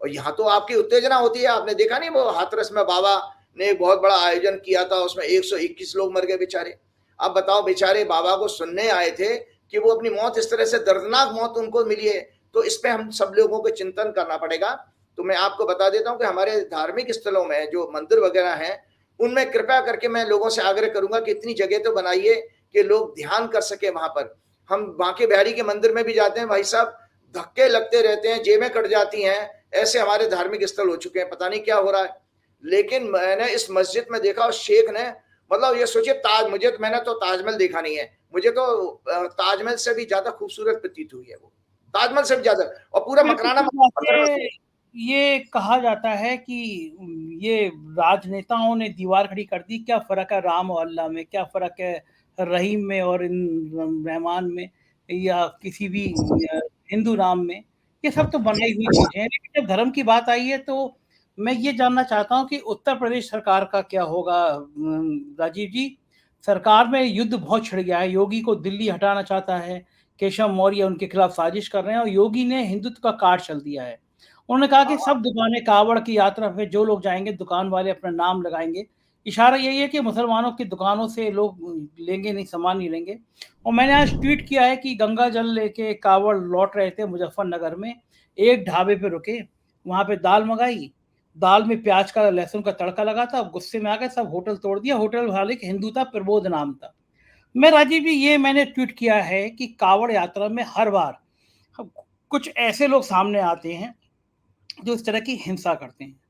और यहाँ तो आपकी उत्तेजना होती है। आपने देखा नहीं, वो हाथरस में बाबा ने एक बहुत बड़ा आयोजन किया था, उसमें 121 लोग मर गए बेचारे। अब बताओ, बेचारे बाबा को सुनने आए थे कि वो अपनी मौत, इस तरह से दर्दनाक मौत उनको मिली है। तो इस पे हम सब लोगों को चिंतन करना पड़ेगा। तो मैं आपको बता देता हूं कि हमारे धार्मिक स्थलों में जो मंदिर वगैरह हैं, उनमें कृपया करके मैं लोगों से आग्रह करूंगा कि इतनी जगह तो बनाइए कि लोग ध्यान कर सके वहां पर। हम बांके बिहारी के मंदिर में भी जाते हैं, भाई साहब धक्के लगते रहते हैं, जेबें कट जाती हैं, ऐसे हमारे धार्मिक स्थल हो चुके हैं, पता नहीं क्या हो रहा है। लेकिन मैंने इस मस्जिद में देखा, और शेख ने, मतलब ये सोचिए, मैंने तो ताजमहल देखा नहीं है, मुझे तो ताजमहल से भी ज्यादा खूबसूरत प्रतीत हुई है वो, ताजमहल से भी ज्यादा। और पूरा मकराना ये कहा जाता है कि ये राजनेताओं ने दीवार खड़ी कर दी, क्या फर्क है राम और अल्लाह में, क्या फर्क है रहीम में और इन रहमान में, या किसी भी हिंदू नाम में। ये सब तो बनाई हुई चीजें हैं। लेकिन जब धर्म की बात आई है तो मैं ये जानना चाहता हूँ कि उत्तर प्रदेश सरकार का क्या होगा। राजीव जी, सरकार में युद्ध बहुत छिड़ गया है, योगी को दिल्ली हटाना चाहता है, केशव मौर्य उनके खिलाफ साजिश कर रहे हैं, और योगी ने हिंदुत्व का कार्ड चल दिया है। उन्होंने कहा कि सब दुकानें, कावड़ की यात्रा पे जो लोग जाएंगे, दुकान वाले अपना नाम लगाएंगे। इशारा यही है कि मुसलमानों की दुकानों से लोग लेंगे नहीं, सामान नहीं लेंगे। और मैंने आज ट्वीट किया है कि गंगा जल लेके कावड़ लौट रहे थे मुजफ्फरनगर में, एक ढाबे पे रुके, वहां पे दाल मंगाई, दाल में प्याज का, लहसुन का तड़का लगा था, गुस्से में आ गए, सब होटल तोड़ दिया। होटल वाले हिंदू था, प्रबोध नाम था। मैं राजीव जी, ये मैंने ट्वीट किया है कि कावड़ यात्रा में हर बार कुछ ऐसे लोग सामने आते हैं जो इस तरह की हिंसा करते हैं।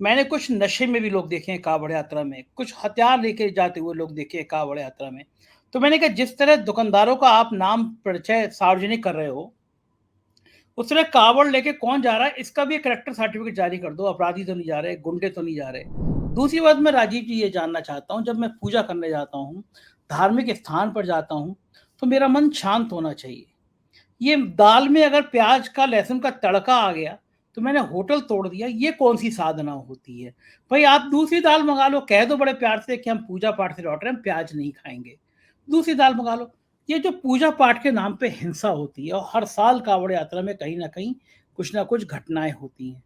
मैंने कुछ नशे में भी लोग देखे हैं कावड़ यात्रा में, कुछ हथियार लेके जाते हुए लोग देखे हैं कावड़ यात्रा में। तो मैंने कहा जिस तरह दुकानदारों का आप नाम परिचय सार्वजनिक कर रहे हो, उस तरह कावड़ लेके कौन जा रहा है इसका भी कैरेक्टर सर्टिफिकेट जारी कर दो। अपराधी तो नहीं जा रहे, गुंडे तो नहीं जा रहे। दूसरी बात मैं राजीव जी ये जानना चाहता हूँ, जब मैं पूजा करने जाता हूँ, धार्मिक स्थान पर जाता हूँ, तो मेरा मन शांत होना चाहिए। ये दाल में अगर प्याज का लहसुन का तड़का आ गया तो मैंने होटल तोड़ दिया, ये कौन सी साधना होती है? भाई आप दूसरी दाल मंगा लो, कह दो बड़े प्यार से कि हम पूजा पाठ से लौट रहे हैं, हम प्याज नहीं खाएंगे, दूसरी दाल मंगा लो। ये जो पूजा पाठ के नाम पे हिंसा होती है और हर साल कावड़ यात्रा में कहीं ना कहीं कुछ ना कुछ घटनाएं होती हैं,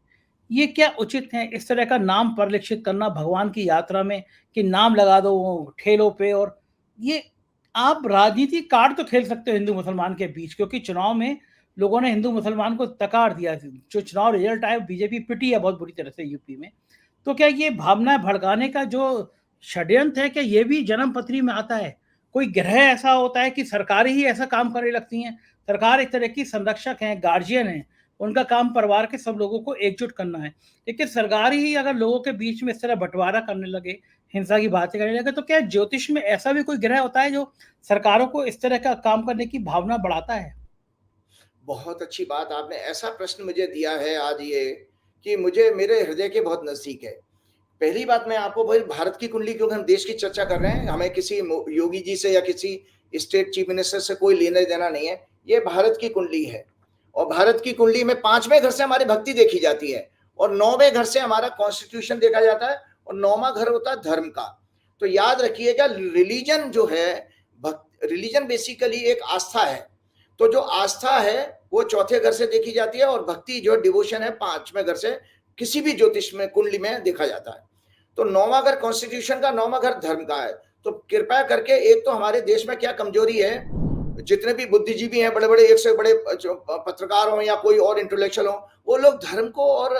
ये क्या उचित है इस तरह का नाम परिलक्षित करना भगवान की यात्रा में कि नाम लगा दो वो ठेलों पे? और ये आप राजनीति कार्ड तो खेल सकते हो हिंदू मुसलमान के बीच, क्योंकि चुनाव में लोगों ने हिंदू मुसलमान को तकार दिया। जो चुनाव रिजल्ट आया बीजेपी पिटी है बहुत बुरी तरह से यूपी में। तो क्या ये भावना भड़काने का जो षड्यंत्र है, क्या ये भी जन्म पत्री में आता है? कोई ग्रह ऐसा होता है कि सरकारें ही ऐसा काम करने लगती हैं? सरकार एक तरह की संरक्षक है, गार्जियन है, उनका काम परिवार के सब लोगों को एकजुट करना है। लेकिन सरकार ही अगर लोगों के बीच में इस तरह बंटवारा करने लगे, हिंसा की बातें करने लगे, तो क्या ज्योतिष में ऐसा भी कोई ग्रह होता है जो सरकारों को इस तरह का काम करने की भावना बढ़ाता है? बहुत अच्छी बात आपने ऐसा प्रश्न मुझे दिया है आज ये, कि मुझे मेरे हृदय के बहुत नज़दीक है। पहली बात मैं आपको भाई भारत की कुंडली, क्योंकि हम देश की चर्चा कर रहे हैं, हमें किसी योगी जी से या किसी स्टेट चीफ मिनिस्टर से कोई लेना देना नहीं है। ये भारत की कुंडली है और भारत की कुंडली में 5वें घर से हमारी भक्ति देखी जाती है और 9वें घर से हमारा कॉन्स्टिट्यूशन देखा जाता है और 9वां घर होता है धर्म का। तो याद रखिएगा, रिलीजन जो है, रिलीजन बेसिकली एक आस्था है। तो जो आस्था है वो चौथे घर से देखी जाती है और भक्ति जो डिवोशन है 5वें घर से किसी भी ज्योतिष में कुंडली में देखा जाता है। तो 9वां घर कॉन्स्टिट्यूशन का, 9वां घर धर्म का है। तो कृपया करके, एक तो हमारे देश में क्या कमजोरी है, जितने भी बुद्धिजीवी हैं, बड़े बड़े, एक से बड़े पत्रकार हो या कोई और इंटेलेक्चुअल हो, वो लोग धर्म को और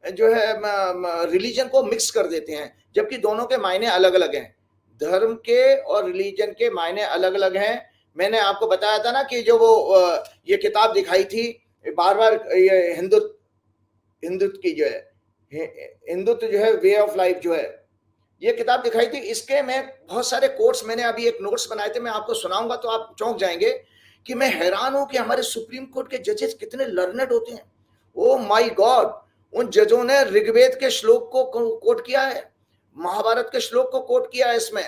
जो है रिलीजन को मिक्स कर देते हैं, जबकि दोनों के मायने अलग अलग हैं। धर्म के और रिलीजन के मायने अलग अलग हैं। मैंने आपको बताया था ना कि जो वो ये किताब दिखाई थी बार बार, ये हिंदुत्व की जो है, हिंदुत्व जो है, वे ऑफ लाइफ जो है, ये किताब दिखाई थी। इसके में बहुत सारे कोट्स, मैंने अभी एक नोट्स बनाए थे, मैं आपको सुनाऊंगा तो आप चौंक जाएंगे कि मैं हैरान हूं कि हमारे सुप्रीम कोर्ट के जजेस कितने लर्नेड होते हैं। ओ माय गॉड, उन जजों ने ऋग्वेद के श्लोक को कोट किया है, महाभारत के श्लोक को कोट किया है इसमें,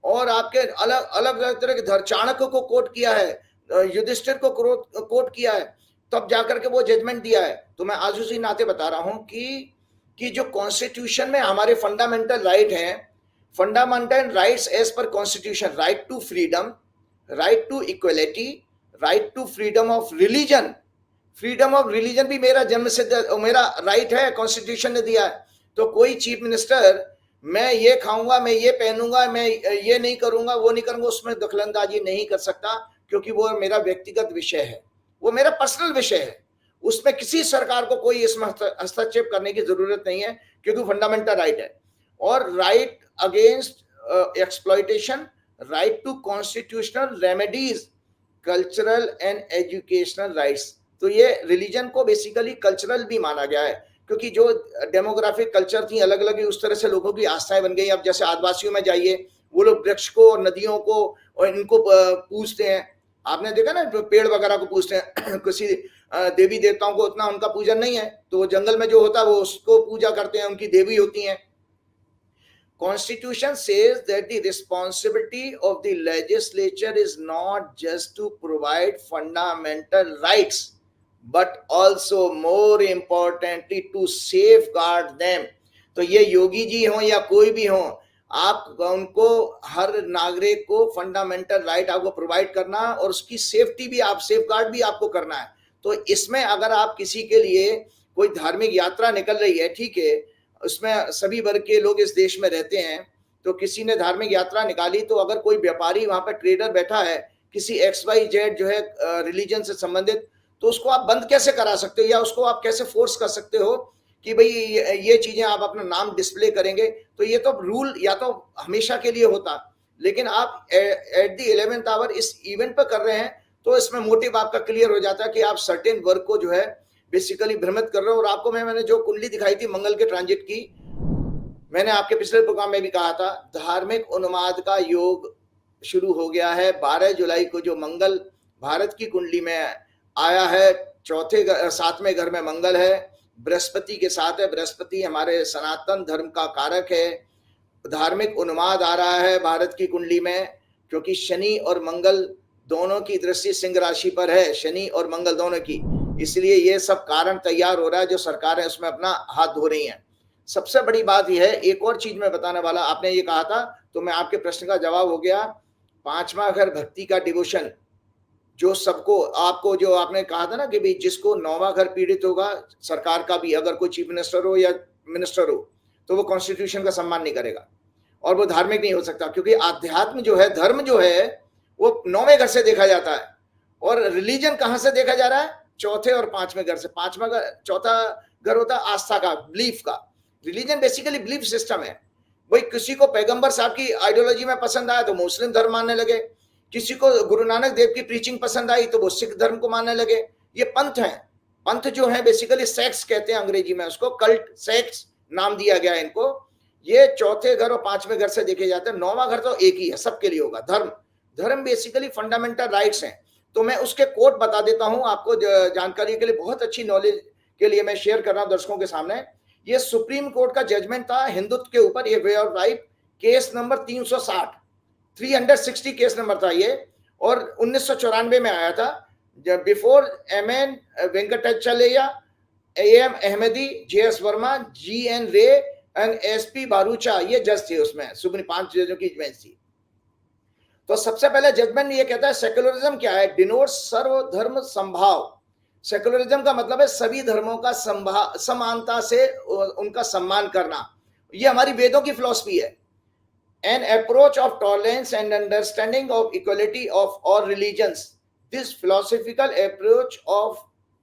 और आपके अलग अलग तरह के चाणक्य को कोट किया है, युधिष्ठिर को कोट किया है, तब जाकर के वो जजमेंट दिया है। तो मैं आज उसी नाते बता रहा हूं कि जो कॉन्स्टिट्यूशन में हमारे फंडामेंटल राइट हैं, fundamental rights as per constitution, right to freedom, right to equality, right to freedom of religion. Freedom of religion भी मेरा जन्म से मेरा राइट है, कॉन्स्टिट्यूशन ने दिया है। तो कोई चीफ मिनिस्टर मैं ये खाऊंगा, मैं ये पहनूंगा, मैं ये नहीं करूंगा, वो नहीं करूंगा, उसमें दखलंदाजी नहीं कर सकता, क्योंकि वो मेरा व्यक्तिगत विषय है, वो मेरा पर्सनल विषय है। उसमें किसी सरकार को कोई इसमें हस्तक्षेप करने की जरूरत नहीं है, क्योंकि फंडामेंटल राइट है। और right against exploitation, right to constitutional remedies, cultural and educational rights. तो ये रिलीजन को बेसिकली कल्चरल भी माना गया है, क्योंकि जो डेमोग्राफिक कल्चर थी अलग अलग, उस तरह से लोगों की आस्थाएं बन गई। अब जैसे आदिवासियों में जाइए, वो लोग वृक्ष को और नदियों को और इनको पूजते हैं। आपने देखा ना, पेड़ वगैरह को पूजते हैं। किसी देवी देवताओं को उतना उनका पूजन नहीं है, तो जंगल में जो होता है वो उसको पूजा करते हैं, उनकी देवी होती हैं। Constitution says that the responsibility of the legislature is not just to provide fundamental rights, but also more importantly to safeguard them. तो ये योगी जी हों या कोई भी हो, आप उनको, हर नागरिक को फंडामेंटल राइट आपको प्रोवाइड करना और उसकी सेफ्टी भी, आप सेफगार्ड भी आपको करना है। तो इसमें अगर आप किसी के लिए कोई धार्मिक यात्रा निकल रही है, ठीक है, उसमें सभी वर्ग के लोग इस देश में रहते हैं, तो किसी ने धार्मिक यात्रा निकाली, तो अगर कोई व्यापारी वहां पर ट्रेडर बैठा है किसी XYZ जो है रिलीजन से संबंधित, तो उसको आप बंद कैसे करा सकते हो, या उसको आप कैसे फोर्स कर सकते हो कि भाई ये चीजें आप अपना नाम डिस्प्ले करेंगे? तो ये तो रूल या तो हमेशा के लिए होता, लेकिन आप एट द 11th आवर इस इवेंट पर कर रहे हैं, तो इसमें मोटिव आपका क्लियर हो जाता है कि आप सर्टेन वर्ग को जो है बेसिकली भ्रमित कर रहे हो। और आपको मैंने जो कुंडली दिखाई थी मंगल के ट्रांजिट की, मैंने आपके पिछले प्रोग्राम में भी कहा था, धार्मिक उन्माद का योग शुरू हो गया है। 12 जुलाई को जो मंगल भारत की कुंडली में आया है, सातवें घर में मंगल है, बृहस्पति के साथ है। बृहस्पति हमारे सनातन धर्म का कारक है। धार्मिक उन्माद आ रहा है भारत की कुंडली में, क्योंकि शनि और मंगल दोनों की दृष्टि सिंह राशि पर है, शनि और मंगल दोनों की। इसलिए ये सब कारण तैयार हो रहा है, जो सरकारें उसमें अपना हाथ धो रही हैं। सबसे बड़ी बात यह है, एक और चीज मैं बताने वाला, आपने ये कहा था तो मैं आपके प्रश्न का जवाब हो गया। 5वां घर भक्ति का डिवोशन, जो सबको, आपको जो आपने कहा था ना कि भाई जिसको 9वां घर पीड़ित होगा, सरकार का भी, अगर कोई चीफ मिनिस्टर हो या मिनिस्टर हो, तो वो कॉन्स्टिट्यूशन का सम्मान नहीं करेगा और वो धार्मिक नहीं हो सकता, क्योंकि आध्यात्म जो है, धर्म जो है, वो 9वें घर से देखा जाता है। और रिलीजन कहां से देखा जा रहा है? चौथे और 5वें घर से। 5वां घर, चौथा घर होता है आस्था का, बिलीफ का। रिलीजन बेसिकली बिलीफ सिस्टम है। भाई किसी को पैगंबर साहब की आइडियोलॉजी में पसंद आया तो मुस्लिम धर्म मानने लगे, किसी को गुरु नानक देव की प्रीचिंग पसंद आई तो वो सिख धर्म को मानने लगे। ये पंथ है। पंथ जो है बेसिकली सेक्स कहते हैं अंग्रेजी में उसको, कल्ट सेक्स नाम दिया गया है इनको। ये चौथे घर और 5वें घर से देखे जाते हैं। 9वां घर तो एक ही है, सबके लिए होगा। धर्म, धर्म बेसिकली फंडामेंटल राइट्स हैं। तो मैं उसके कोट बता देता हूं आपको जानकारी के लिए, बहुत अच्छी नॉलेज के लिए मैं शेयर कर रहा हूं दर्शकों के सामने। ये सुप्रीम कोर्ट का जजमेंट था हिंदुत्व के ऊपर, ये way of life, case number 360 case number था ये, और 1994 में आया था। Before MN Venkatachaliah, AM Ahmadi, JS Verma, GN Ray and SP Bharucha, ये जज थे उसमें, सुप्रीम 5 जजों की बेंच थी। तो सबसे पहले जजमेंट ये कहता है सेक्युलरिज्म क्या है? डिनोट्स सर्वधर्म संभाव। सेक्युलरिज्म का मतलब है सभी धर्मों का समानता से उनका सम्मान करना। ये हमारी वेदों की फिलॉसफी है। An approach of tolerance and understanding of equality of all religions. This philosophical approach of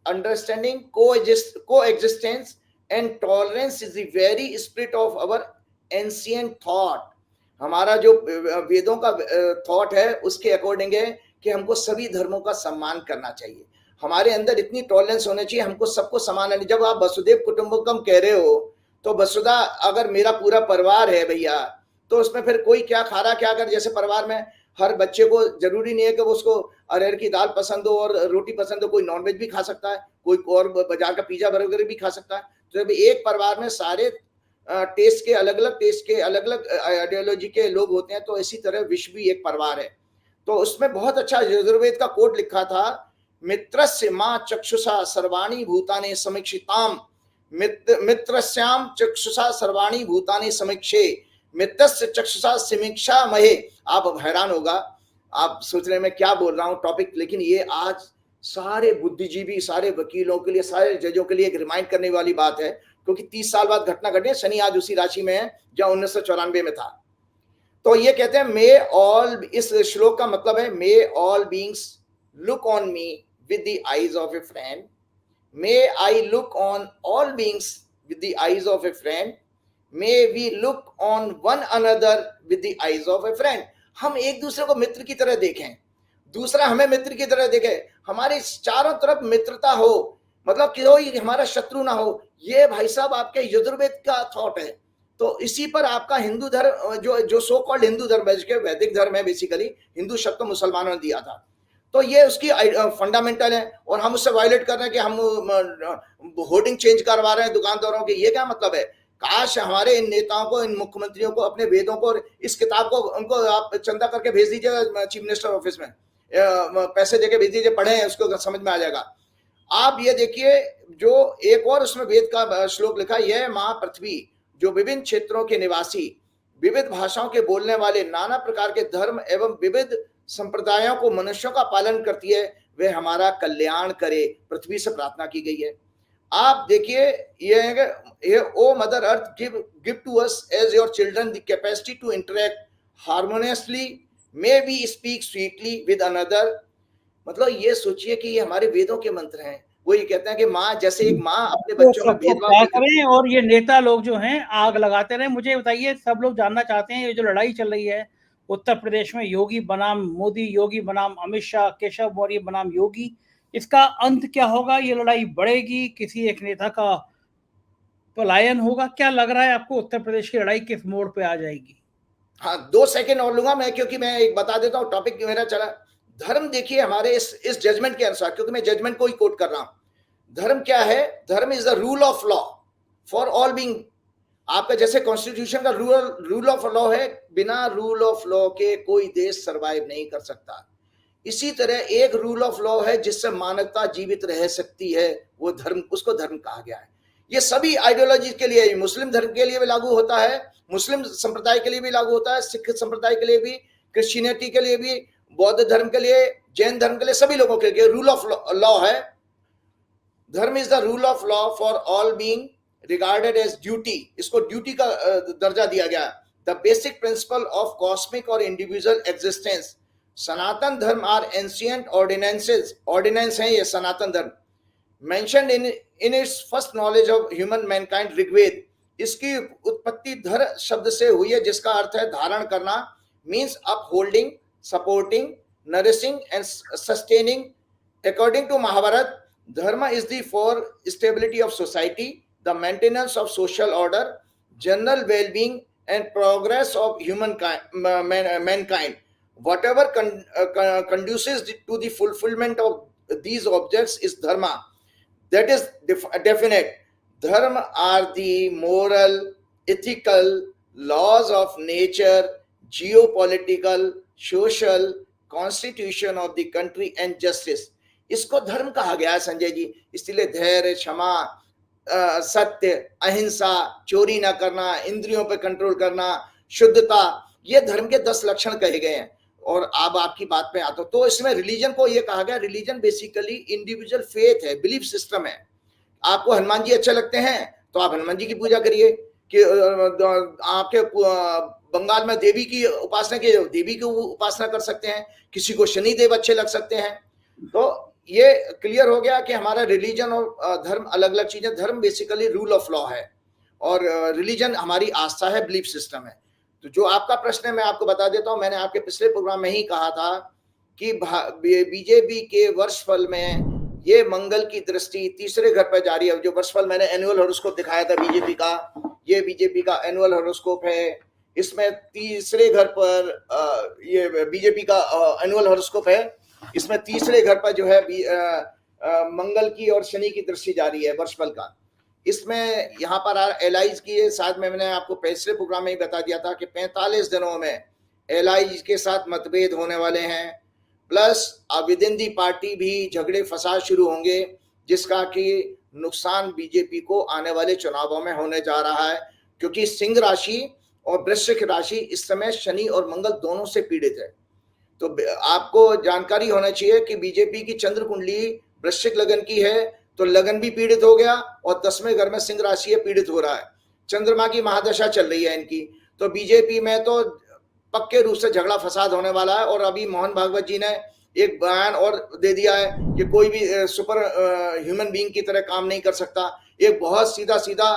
understanding coexistence and tolerance is the very spirit of our ancient thought. हमारा जो वेदों का थॉट है उसके अकॉर्डिंग है कि हमको सभी धर्मों का सम्मान करना चाहिए। हमारे अंदर इतनी टॉलरेंस होनी चाहिए, हमको सबको समान है। जब आप वसुदेव कुटुंबकम कह रहे हो, तो वसुधा अगर मेरा पूरा परिवार है भैया, तो उसमें फिर कोई क्या खा रहा क्या कर, जैसे परिवार में हर बच्चे को जरूरी नहीं है कि वो उसको अरहर की दाल पसंद हो और रोटी पसंद हो, कोई नॉनवेज भी खा सकता है, कोई और बाजार का पिज्जा बर्गर भी खा सकता है। तो जब एक परिवार में सारे टेस्ट के अलग अलग आइडियोलॉजी के लोग होते हैं, तो इसी तरह विश्व भी एक परिवार है। तो उसमें बहुत अच्छा यजुर्वेद का कोट लिखा था, मित्रस्य मां चक्षुषा सर्वाणी भूतानि समीक्षिताम, मित्रस्याम चक्षुषा सर्वाणी भूतानि समीक्षे, मित्रस्य चक्षुषा समीक्षा महे। आप हैरान होगा, आप सोच रहे हैं मैं क्या बोल रहा हूं टॉपिक, लेकिन ये आज सारे बुद्धिजीवी, सारे वकीलों के लिए, सारे जजों के लिए एक रिमाइंड करने वाली बात है, क्योंकि 30 साल बाद घटना घटी है। शनि आज उसी राशि में है जहां 1994 में था। तो ये कहते हैं मे ऑल, इस श्लोक का मतलब है may all beings look on me with the eyes of a friend, may I look on all beings with the eyes of a friend, may we look on one another with the eyes of a friend. हम एक दूसरे को मित्र की तरह देखें, दूसरा हमें मित्र की तरह देखे, हमारे चारों तरफ मित्रता हो, मतलब कोई हमारा शत्रु ना हो। ये भाई साहब आपके यजुर्वेद का थॉट है। तो इसी पर आपका हिंदू धर्म, जो सो कॉल्ड हिंदू धर्म है, जिसके वैदिक धर्म है, बेसिकली हिंदू शब्द तो मुसलमानों ने दिया था। तो ये उसकी फंडामेंटल है, और हम उससे वायलेट कर रहे हैं कि हम होर्डिंग चेंज करवा रहे हैं दुकानदारों के। ये क्या मतलब है? काश हमारे इन नेताओं को, इन मुख्यमंत्रियों को, अपने वेदों को और इस किताब को उनको आप चंदा करके भेज दीजिए चीफ मिनिस्टर ऑफिस में, पैसे देके भेज दीजिए, पढ़ें, उसको समझ में आ जाएगा। आप ये देखिए, जो एक और उसमें वेद का श्लोक लिखा, यह मां पृथ्वी जो विभिन्न क्षेत्रों के निवासी, विविध भाषाओं के बोलने वाले, नाना प्रकार के धर्म एवं विविध संप्रदायों को मनुष्यों का पालन करती है, वह हमारा कल्याण करे, पृथ्वी से प्रार्थना की गई है। आप देखिए, ये O mother earth give to us as your children the capacity to interact harmoniously, may we speak sweetly with another. मतलब ये सोचिए कि ये हमारे वेदों के मंत्र हैं। वो ये कहते हैं कि माँ, जैसे एक माँ अपने बच्चों में भेदभाव करें, और ये नेता लोग जो हैं आग लगाते रहे। मुझे बताइए, सब लोग जानना चाहते हैं, ये जो लड़ाई चल रही है उत्तर प्रदेश में, योगी बनाम मोदी, योगी बनाम अमित शाह, केशव मौर्य बनाम योगी, इसका अंत क्या होगा? ये लड़ाई बढ़ेगी? किसी एक नेता का पलायन होगा? क्या लग रहा है आपको, उत्तर प्रदेश की लड़ाई किस मोड़ पे आ जाएगी? हाँ, 2 सेकंड और लूँगा मैं, क्योंकि मैं एक बता देता हूँ टॉपिक मेरा चला। धर्म देखिए हमारे इस जजमेंट के अनुसार, क्योंकि मैं जजमेंट को ही कोट कर रहा हूँ। धर्म क्या है? Dharma is the rule of law for all being. आपका जैसे कॉन्स्टिट्यूशन का रूल ऑफ लॉ है, बिना रूल ऑफ लॉ के कोई देश सर्वाइव नहीं कर सकता। इसी तरह एक रूल ऑफ लॉ है जिससे मानवता जीवित रह सकती है, वो धर्म, उसको धर्म कहा गया है। ये सभी आइडियोलॉजी के लिए, मुस्लिम धर्म के लिए भी लागू होता है, मुस्लिम संप्रदाय के लिए भी लागू होता है, सिख संप्रदाय के लिए भी, क्रिश्चियनिटी के लिए भी, बौद्ध धर्म के लिए, जैन धर्म के लिए, सभी लोगों के लिए रूल ऑफ लॉ है। Dharma is the rule of law for all being regarded as duty. इसको ड्यूटी का दर्जा दिया गया। The basic principle of cosmic और individual existence. Sanatan Dharma are ancient ordinances, ordinance है ये Sanatan Dharma, mentioned in its first knowledge of human mankind, Rigveda. इसकी उत्पत्ति धर शब्द से हुई है, जिसका अर्थ है धारण करना, means upholding, supporting, nourishing and sustaining. According to Mahabharata, dharma is the for stability of society, the maintenance of social order, general well-being and progress of mankind. Whatever conduces to the fulfillment of these objects is dharma. That is definite. Dharma are the moral, ethical laws of nature, geopolitical, social, constitution of the country and justice. इसको धर्म कहा गया है संजय जी। इसलिए धैर्य, क्षमा, सत्य, अहिंसा, चोरी ना करना, इंद्रियों पर कंट्रोल करना, शुद्धता, ये धर्म के 10 लक्षण कहे गए हैं। और अब आपकी बात पे आता हूं, तो इसमें रिलीजन को ये कहा गया, रिलीजन बेसिकली इंडिविजुअल फेथ है, बिलीफ सिस्टम है। आपको हनुमान जी अच्छे लगते हैं तो आप हनुमान जी की पूजा करिए, कि आपके बंगाल में देवी की उपासना की, देवी की उपासना कर सकते हैं, किसी को शनिदेव अच्छे लग सकते हैं। तो ये क्लियर हो गया कि हमारा रिलीजन और धर्म अलग अलग चीजें। धर्म बेसिकली रूल ऑफ लॉ है और रिलीजन हमारी आस्था है, बिलीफ सिस्टम है। तो जो आपका प्रश्न है मैं आपको बता देता हूं, मैंने आपके पिछले प्रोग्राम में ही कहा था कि बीजेपी के वर्षफल में ये मंगल की दृष्टि तीसरे घर पर जारी है। जो वर्षफल मैंने एनुअल हॉरोस्कोप दिखाया था बीजेपी का, ये बीजेपी का एनुअल हॉरोस्कोप है। इसमें तीसरे घर पर ये बीजेपी का एनुअल हॉरोस्कोप है। इसमें तीसरे घर पर जो है मंगल की और शनि की दृष्टि जारी है वर्षफल का। इसमें यहाँ पर एलाइज की, शायद मैंने आपको पिछले प्रोग्राम में ही बता दिया था कि 45 दिनों में एलाइज के साथ मतभेद होने वाले हैं, plus with in the party भी झगड़े फसाद शुरू होंगे, जिसका कि नुकसान बीजेपी को आने वाले चुनावों में होने जा रहा है। क्योंकि सिंह राशि और वृश्चिक राशि इस समय शनि और मंगल दोनों से पीड़ित है। तो आपको जानकारी होना चाहिए कि बीजेपी की चंद्र कुंडली वृश्चिक लगन की है, तो लगन भी पीड़ित हो गया और 10वें घर में सिंह राशि है, पीड़ित हो रहा है। चंद्रमा की महादशा चल रही है इनकी, तो बीजेपी में तो पक्के रूप से झगड़ा फसाद होने वाला है। और अभी मोहन भागवत जी ने एक बयान और दे दिया है कि कोई भी सुपर ह्यूमन बीइंग की तरह काम नहीं कर सकता। एक बहुत सीधा सीधा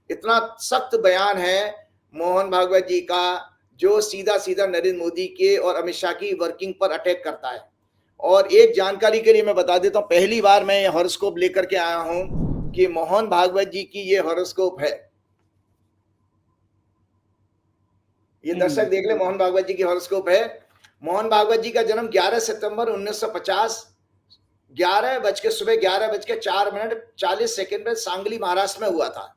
इतना सख्त बयान है मोहन भागवत जी का, जो सीधा सीधा नरेंद्र मोदी के और अमित शाह की वर्किंग पर अटैक करता है। और एक जानकारी के लिए मैं बता देता हूं, पहली बार मैं ये हॉरोस्कोप लेकर के आया हूं कि मोहन भागवत जी की ये हॉरोस्कोप है। ये दर्शक देख ले, मोहन भागवत जी की हॉरोस्कोप है। मोहन भागवत जी का जन्म 11 सितंबर 1950 11:04 में सांगली महाराष्ट्र में हुआ था।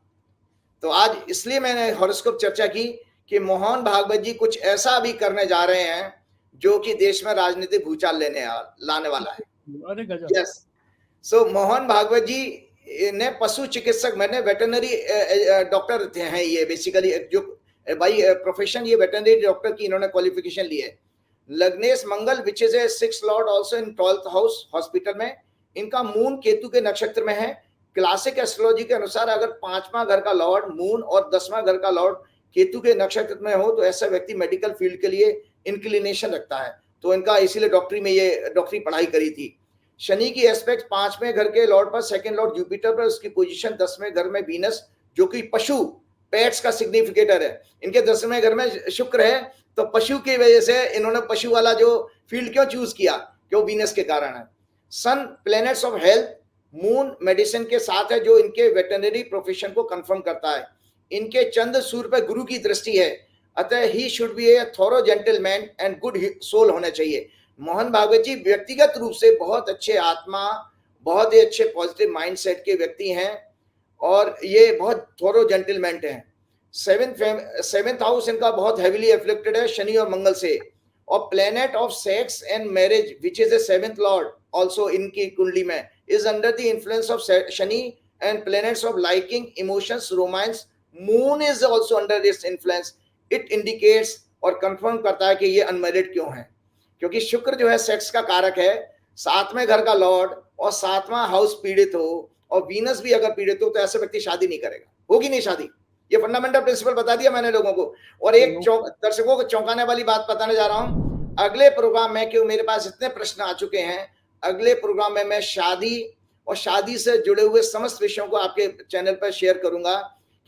तो आज इसलिए मैंने हॉरोस्कोप चर्चा की कि मोहन भागवत जी कुछ ऐसा भी करने जा रहे हैं जो कि देश में राजनीतिक भूचाल लाने वाला है। अरे गजब। यस, सो मोहन भागवत जी ने पशु चिकित्सक, मैंने वेटरनरी डॉक्टर हैं ये बेसिकली, जो बाई प्रोफेशन ये वेटरनरी डॉक्टर की इन्होंने क्वालिफिकेशन ली है। लग्नेश मंगल which is a 6th lord also in 12th house hospital में। इनका मून केतु के नक्षत्र में है। क्लासिक एस्ट्रोलॉजी के अनुसार अगर 5वां घर का लॉर्ड मून और 10वां घर का लॉर्ड केतु के नक्षत्र में हो तो ऐसा व्यक्ति मेडिकल फील्ड के लिए इंक्लिनेशन रखता है। तो इनका इसीलिए डॉक्टरी में ये डॉक्टरी पढ़ाई करी थी। शनि की एस्पेक्ट 5वें घर के लॉर्ड पर, 2nd लॉर्ड जुपिटर पर, उसकी पोजीशन 10वें घर में वीनस, जो कि पशु पेट्स का सिग्निफिकेटर है। इनके 10वें घर में शुक्र है, तो पशु की वजह से इन्होंने पशु वाला जो फील्ड क्यों चूज किया, क्यों वीनस के कारण है। Sun planets of health, moon medicine के साथ है, जो इनके वेटरनरी प्रोफेशन को कंफर्म करता है। इनके चंद्र सूर्य पर गुरु की दृष्टि है, अतः ही should be a thorough gentleman and good soul होना चाहिए। मोहन भागवत जी व्यक्तिगत रूप से बहुत अच्छे आत्मा, बहुत ही अच्छे पॉजिटिव माइंडसेट के व्यक्ति हैं और ये बहुत थोरो जेंटलमैन हैं। सेवेंथ हाउस इनका बहुत हैवीली एफ्लिक्टेड है शनि और मंगल से, और planet of sex and marriage which is A seventh Lord also इनकी कुंडली में is under the influence of Shani and planets of liking, emotions, romance. Moon is also under this influence. It indicates और confirm करता है कि ये unmarried क्यों है, क्योंकि शुक्र जो है सेक्स का कारक है, सातवें घर का लॉर्ड, और सातवां हाउस पीड़ित हो और वीनस भी अगर पीड़ित हो तो ऐसे व्यक्ति शादी नहीं करेगा, होगी नहीं शादी। ये फंडामेंटल प्रिंसिपल बता दिया मैंने लोगों को। और एक दर्शकों को चौंकाने वाली बात बताने जा रहा हूं, अगले प्रोग्राम में, क्यों मेरे पास इतने प्रश्न आ चुके हैं, अगले प्रोग्राम में मैं शादी और शादी से जुड़े हुए समस्त विषयों को आपके चैनल पर शेयर करूंगा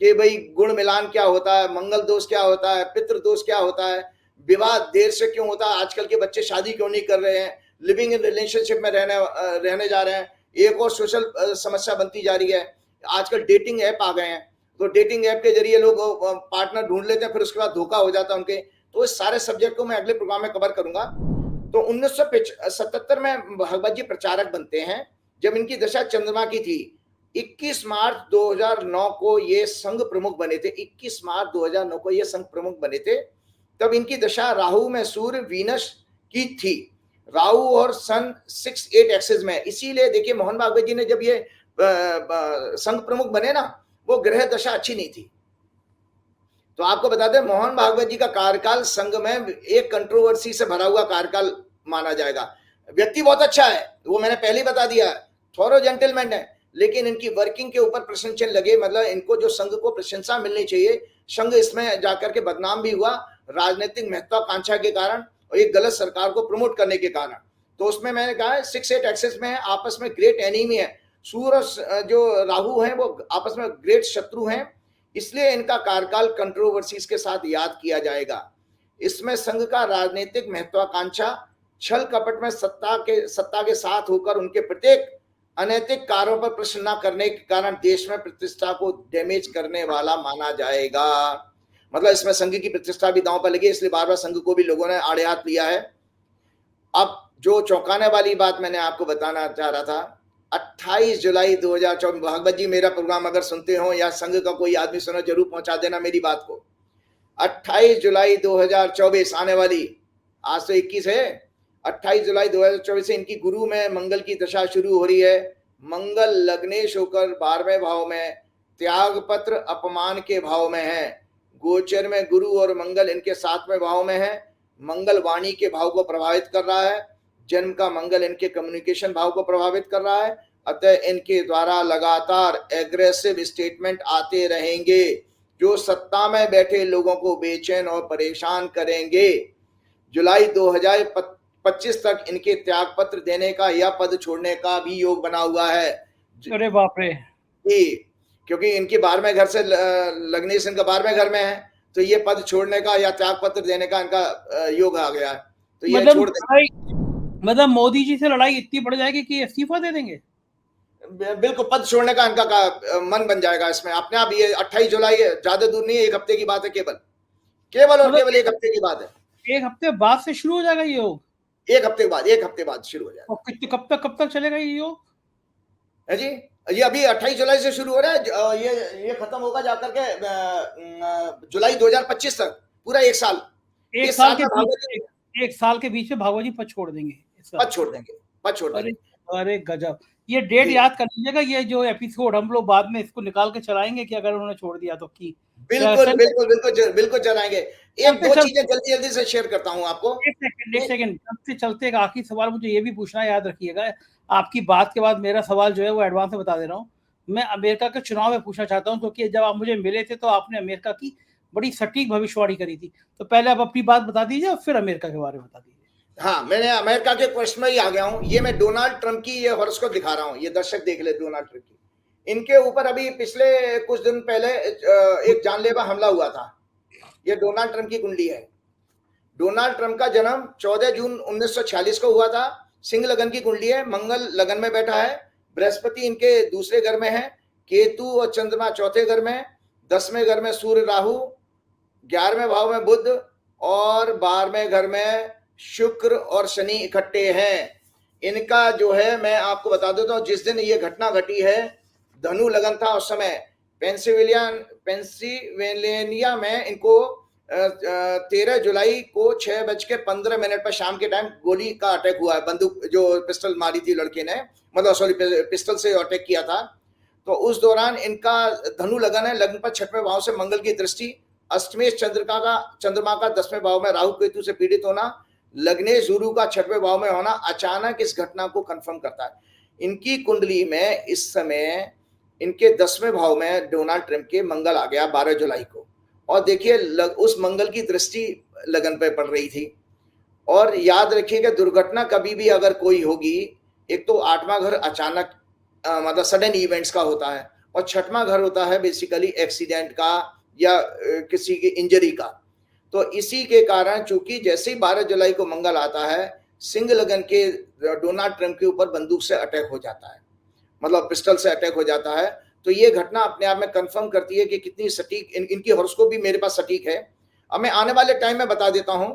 कि भाई गुण मिलान क्या होता है, मंगल दोष क्या होता है, पितृ दोष क्या होता है, विवाह देर से क्यों होता है, आजकल के बच्चे शादी क्यों नहीं कर रहे हैं, लिविंग इन रिलेशनशिप में रहने जा रहे हैं, एक और सोशल समस्या बनती जा रही है। आजकल डेटिंग ऐप आ गए हैं, तो डेटिंग ऐप के जरिए लोग पार्टनर ढूंढ लेते हैं, फिर उसके बाद धोखा हो जाता है उनके। तो इस सारे सब्जेक्ट को मैं अगले प्रोग्राम में कवर करूंगा। तो 1977 में भागवत जी प्रचारक बनते हैं, जब इनकी दशा चंद्रमा की थी। 21 मार्च 2009 को ये संघ प्रमुख बने थे, 21 मार्च 2009 को ये संघ प्रमुख बने थे। तब इनकी दशा राहु में सूर्य वीनस की थी, राहु और सन 6-8 एक्सिस में। इसीलिए देखिए मोहन भागवत जी ने जब ये संघ प्रमुख बने ना, वो ग्रह दशा अच्छी नहीं थी। तो आपको बता दें मोहन भागवत जी का कार्यकाल संघ में एक कंट्रोवर्सी से भरा हुआ कार्यकाल माना जाएगा। व्यक्ति बहुत अच्छा है, वो मैंने पहले ही बता दिया, थोरो जेंटलमैन है, लेकिन इनकी वर्किंग के ऊपर प्रश्न चिन्ह लगे। मतलब इनको जो संघ को प्रशंसा मिलनी चाहिए, संघ इसमें जाकर के बदनाम भी हुआ राजनीतिक महत्वाकांक्षा के कारण और एक गलत सरकार को प्रमोट करने के कारण। तो उसमें मैंने कहा 6-8 एक्सेस में है, आपस में ग्रेट एनिमी है, सूर्य और जो राहु हैं वो आपस में ग्रेट शत्रु हैं, इसलिए इनका कार्यकाल कंट्रोवर्सीज के साथ याद किया जाएगा। इसमें संघ का राजनीतिक महत्वाकांक्षा, छल कपट में सत्ता के साथ होकर उनके प्रत्येक अनैतिक कार्यों पर प्रश्न न करने के कारण देश में प्रतिष्ठा को डैमेज करने वाला माना जाएगा। मतलब इसमें संघ की प्रतिष्ठा भी दांव पर लगी, इसलिए बार बार संघ को भी लोगों ने आड़े हाथ लिया है। अब जो चौंकाने वाली बात मैंने आपको बताना चाह रहा था, 28 जुलाई 2024, भागवत जी मेरा प्रोग्राम अगर सुनते हो या संघ का कोई आदमी सुनो, जरूर पहुंचा देना मेरी बात को। 28 जुलाई 2024 आने वाली, आज तो 21 है, 28 जुलाई 2024 से इनकी गुरु में मंगल की दशा शुरू हो रही है। मंगल लग्नेश होकर 12वें भाव में, त्याग पत्र अपमान के भाव में है। गोचर में गुरु और मंगल इनके 7वें भाव में है। मंगल वाणी के भाव को प्रभावित कर रहा है, जन्म का मंगल इनके कम्युनिकेशन भाव को प्रभावित कर रहा है, अतः इनके द्वारा लगातार एग्रेसिव स्टेटमेंट आते रहेंगे जो सत्ता में बैठे लोगों को बेचैन और परेशान करेंगे। जुलाई 2025 तक इनके त्याग पत्र देने का या पद छोड़ने का भी योग बना हुआ है। अरे बाप रे, क्योंकि इनके 12वें घर से लग्नेश इनका 12वें घर में है, तो ये पद छोड़ने का या त्याग पत्र देने का इनका योग आ गया है। तो ये छोड़ देंगे। मतलब मोदी जी से लड़ाई इतनी बढ़ जाएगी कि इस्तीफा दे देंगे। बिल्कुल, पद छोड़ने का इनका मन बन जाएगा इसमें अपने आप। ये 28 जुलाई ज्यादा दूर नहीं है, 1 हफ्ते की बात है, केवल और केवल 1 हफ्ते की बात है। 1 हफ्ते बाद से शुरू हो जाएगा ये योग। 1 हफ्ते बाद शुरू हो जाएगा। और कब तक चलेगा ये योग है जी? ये अभी 28 जुलाई से शुरू हो रहा है, ये खत्म होगा जाकर के जुलाई 2025 तक, पूरा 1 साल। 1 साल के बीच में भागवत जी पद छोड़ देंगे। पद छोड़ देंगे। अरे गजब, ये डेट याद कर लीजिएगा। ये जो एपिसोड हम लोग बाद में इसको निकाल के चलाएंगे कि अगर उन्होंने छोड़ दिया तो की। बिल्कुल चलाएंगे। एक दो चीजें जल्दी से शेयर करता हूं आपको। एक सेकंड चलते एक आखिरी सवाल मुझे ये भी पूछना, याद रखिएगा। आपकी बात के बाद मेरा सवाल जो है वो एडवांस में बता दे रहा हूँ। मैं अमेरिका के चुनाव में पूछना चाहता हूँ, क्योंकि जब आप मुझे मिले थे तो आपने अमेरिका की बड़ी सटीक भविष्यवाणी करी थी। तो पहले आप अपनी बात बता दीजिए और फिर अमेरिका के बारे में बता दीजिए। हाँ, मैंने अमेरिका के क्वेश्चन में ही आ गया हूँ। ये मैं डोनाल्ड ट्रंप की ये हॉरोस्कोप दिखा रहा हूँ, ये दर्शक देख ले डोनाल्ड ट्रंप की। इनके ऊपर अभी पिछले कुछ दिन पहले एक जानलेवा हमला हुआ था। ये डोनाल्ड ट्रंप की कुंडली है। डोनाल्ड ट्रंप का जन्म 14 जून 1946 को हुआ था। सिंह लगन की कुंडली है, मंगल लगन में बैठा है, बृहस्पति इनके दूसरे घर में है, केतु और चंद्रमा चौथे घर में, 10वें घर में सूर्य राहु, 11वें भाव में बुध और 12वें घर में शुक्र और शनि इकट्ठे हैं। इनका जो है मैं आपको बता देता हूं, जिस दिन ये घटना घटी है धनु लगन था उस समय पेंसिल्वेनिया में इनको 13 जुलाई को 6:15 पर शाम के टाइम गोली का अटैक हुआ है। बंदूक जो पिस्टल मारी थी लड़के ने, मतलब सॉरी पिस्टल से अटैक किया था। तो उस दौरान इनका धनु लगन है, लग्न पर 6वें भाव से मंगल की दृष्टि, अष्टमेश चंद्रमा का 10वें भाव में राहु केतु से पीड़ित होना, लग्नेश गुरु का 6वें भाव में होना अचानक इस घटना को कंफर्म करता है। इनकी कुंडली में इस समय इनके 10वें भाव में डोनाल्ड ट्रंप के मंगल आ गया 12 जुलाई को, और देखिए उस मंगल की दृष्टि लगन पे पड़ रही थी। और याद रखिएगा दुर्घटना कभी भी अगर कोई होगी, एक तो 8वां घर अचानक मतलब सडन इवेंट्स का होता है, और 6वां घर होता है बेसिकली एक्सीडेंट का या किसी की इंजरी का। तो इसी के कारण चूंकि जैसे ही 12 जुलाई को मंगल आता है, सिंह लगन के डोनाल्ड ट्रंप के ऊपर बंदूक से अटैक हो जाता है, मतलब पिस्टल से अटैक हो जाता है। तो ये घटना अपने आप में कंफर्म करती है कि कितनी सटीक इनकी हॉरोस्कोप भी मेरे पास सटीक है। अब मैं आने वाले टाइम में बता देता हूं,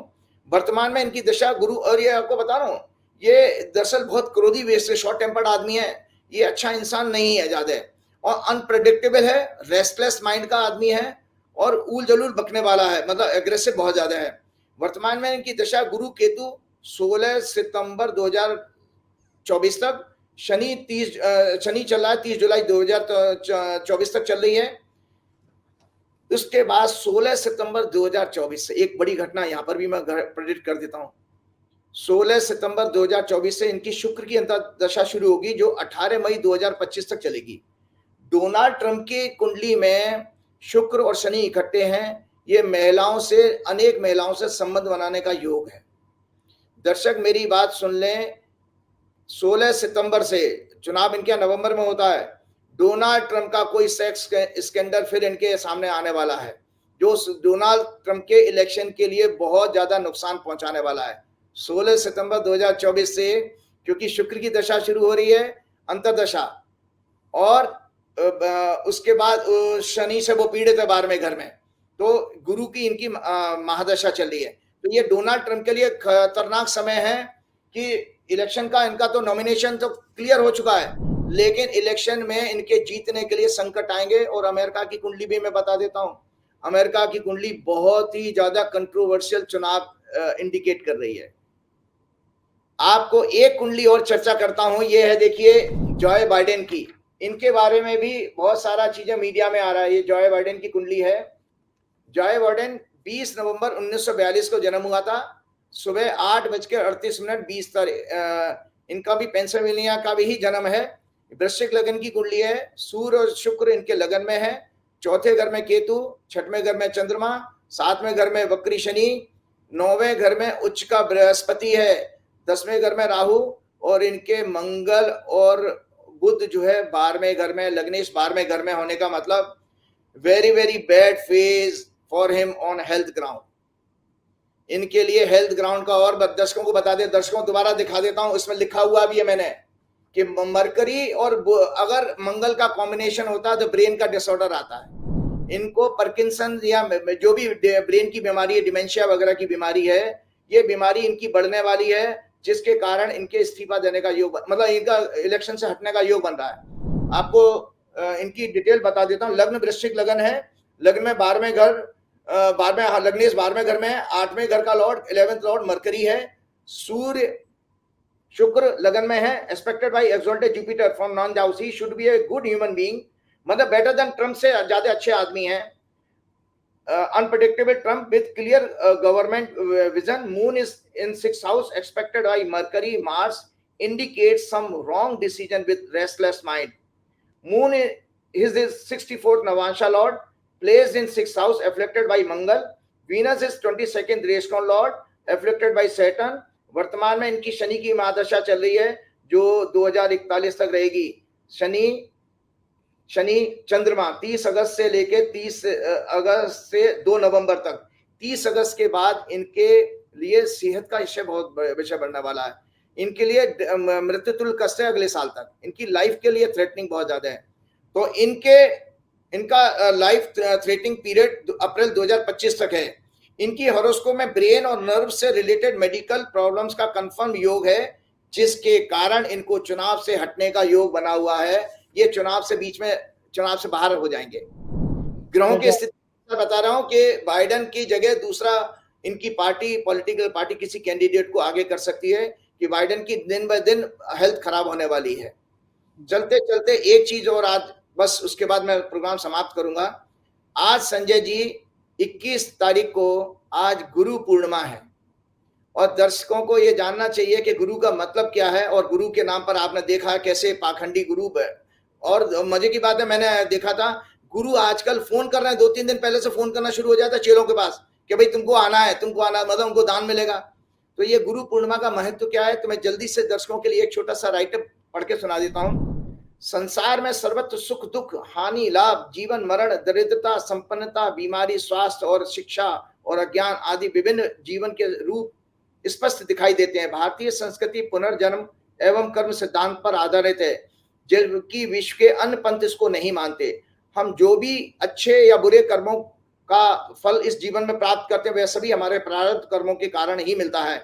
वर्तमान में इनकी दशा गुरु, और ये आपको बता रहा हूं, ये दरअसल बहुत क्रोधी वेश से शॉर्ट टेम्पर्ड आदमी है, ये अच्छा इंसान नहीं है ज्यादा, और अनप्रेडिक्टेबल है, रेस्टलेस माइंड का आदमी है, और ऊल जलूल बकने वाला है, मतलब एग्रेसिव बहुत ज्यादा है। वर्तमान में इनकी दशा गुरु केतु 16 सितंबर 2024 तक, शनि चल रहा है 30 जुलाई 2024 तक चल रही है। उसके बाद 16 सितंबर 2024 से एक बड़ी घटना यहां पर भी मैं प्रेडिक्ट कर देता हूं। 16 सितंबर 2024 से इनकी शुक्र की अंतर्दशा शुरू होगी, जो 18 मई 2025 तक चलेगी। डोनाल्ड ट्रंप की कुंडली में शुक्र और शनि इकट्ठे हैं, ये महिलाओं से, अनेक महिलाओं से संबंध बनाने का योग है। दर्शक मेरी बात सुन लें, 16 सितंबर से, चुनाव इनके नवंबर में होता है, डोनाल्ड ट्रंप का कोई सेक्स स्कैंडल फिर इनके सामने आने वाला है, जो डोनाल्ड ट्रंप के इलेक्शन के लिए बहुत ज्यादा नुकसान पहुंचाने वाला है। 16 सितंबर 2024 से, क्योंकि शुक्र की दशा शुरू हो रही है, अंतर्दशा, और उसके बाद शनि से वो पीड़ित है 12वें घर में, तो गुरु की इनकी महादशा चल रही है। तो ये डोनाल्ड ट्रंप के लिए खतरनाक समय है कि इलेक्शन का, इनका तो नॉमिनेशन तो क्लियर हो चुका है, लेकिन इलेक्शन में इनके जीतने के लिए संकट आएंगे। और अमेरिका की कुंडली भी मैं बता देता हूं, अमेरिका की कुंडली बहुत ही ज्यादा कंट्रोवर्शियल चुनाव इंडिकेट कर रही है। आपको एक कुंडली और चर्चा करता हूं, ये है देखिए जॉय बाइडेन की, इनके बारे में भी बहुत सारा चीजें मीडिया में आ रहा है। ये जॉय बाइडेन की कुंडली है। जॉय बाइडेन 20 नवंबर 1942 को जन्म हुआ था, सुबह 8:38 इनका भी पेंसिल्वेनिया का भी ही जन्म है। वृश्चिक लगन की कुंडली है, सूर्य और शुक्र इनके लगन में है, चौथे घर में केतु, 6वें घर में चंद्रमा, 7वें घर में वक्री शनि, 9वें घर में उच्च का बृहस्पति है, 10वें घर में राहु, और इनके मंगल और बुध जो है 12वें घर में, लग्नेश 12वें घर में होने का मतलब very very bad phase for him on health ground. इनके लिए हेल्थ ग्राउंड का, और दर्शकों को बता दे, दर्शकों दोबारा दिखा देता हूं, इसमें लिखा हुआ भी है मैंने कि मरकरी और अगर मंगल का कॉम्बिनेशन होता है तो ब्रेन का डिसऑर्डर आता है। इनको पार्किंसन या जो भी ब्रेन की बीमारी है, डिमेंशिया वगैरह की बीमारी है, ये बीमारी इनकी बढ़ने वाली है, जिसके कारण इनके इस्तीफा देने का योग, मतलब इनका इलेक्शन से हटने का योग बन रहा है। आपको इनकी डिटेल बता देता हूं। लग्न वृश्चिक लगन है, लग्न में 12वें घर, 12वें लग्नेश 12वें घर में है, 8वें घर का लॉर्ड 11th लॉर्ड मरकरी है, सूर्य शुक्र लगन में है, expected bye exalted Jupiter from non house, he should be a good human being, मतलब बेटर देन ट्रम्प से ज्यादा अच्छे आदमी हैं। Unpredictable Trump with clear government vision. Moon is in 6th house, expected by Mercury. Mars indicates some wrong decision with restless mind. Moon is his 64th Navansha Lord, placed in 6th house, afflicted by Mangal. Venus is 22nd Reshkon Lord, afflicted by Saturn. वर्तमान में इनकी शनि की महादशा चल रही है, जो 2041 तक रहेगी। शनि चंद्रमा 30 अगस्त से लेके 30 अगस्त से 2 नवंबर तक, 30 अगस्त के बाद इनके लिए सेहत का विषय बहुत विषय बढ़ने वाला है। इनके लिए मृत्यु तुल्य कष्ट है अगले साल तक, इनकी लाइफ के लिए थ्रेटनिंग बहुत ज्यादा है। तो इनका लाइफ थ्रेटनिंग पीरियड अप्रैल 2025 तक है। इनकी हॉरोस्कोप में ब्रेन और नर्व से रिलेटेड मेडिकल प्रॉब्लम्स का कंफर्म योग है, जिसके कारण इनको चुनाव से हटने का योग बना हुआ है। ये चुनाव से बाहर हो जाएंगे। ग्रहों की स्थिति बता रहा हूं कि बाइडेन की जगह दूसरा इनकी पॉलिटिकल पार्टी किसी कैंडिडेट को आगे कर सकती है, कि बाइडेन की दिन ब दिन हेल्थ खराब होने वाली है। चलते चलते एक चीज और आज, बस उसके बाद मैं प्रोग्राम समाप्त करूंगा। आज संजय जी 21 तारीख को आज गुरु पूर्णिमा है, और दर्शकों को ये जानना चाहिए कि गुरु का मतलब क्या है। और गुरु के नाम पर आपने देखा कैसे पाखंडी गुरु है। और मजे की बात है, मैंने देखा था गुरु आजकल फोन कर रहे हैं, 2-3 दिन पहले से फोन करना शुरू हो जाता है चेलों के पास कि भाई तुमको आना है, मतलब उनको दान मिलेगा। तो ये गुरु पूर्णिमा का महत्व क्या है, तो मैं जल्दी से दर्शकों के लिए एक छोटा सा राइटअप पढ़ के सुना देता हूँ। संसार में सर्वत्र सुख दुख हानि लाभ जीवन मरण दरिद्रता संपन्नता बीमारी स्वास्थ्य और शिक्षा और अज्ञान आदि विभिन्न जीवन के रूप स्पष्ट दिखाई देते हैं। भारतीय संस्कृति पुनर्जन्म एवं कर्म सिद्धांत पर आधारित है, जबकि विश्व के अन्य पंथ इसको नहीं मानते। हम जो भी अच्छे या बुरे कर्मों का फल इस जीवन में प्राप्त करते हैं, वह सभी हमारे प्रारब्ध कर्मों के कारण ही मिलता है।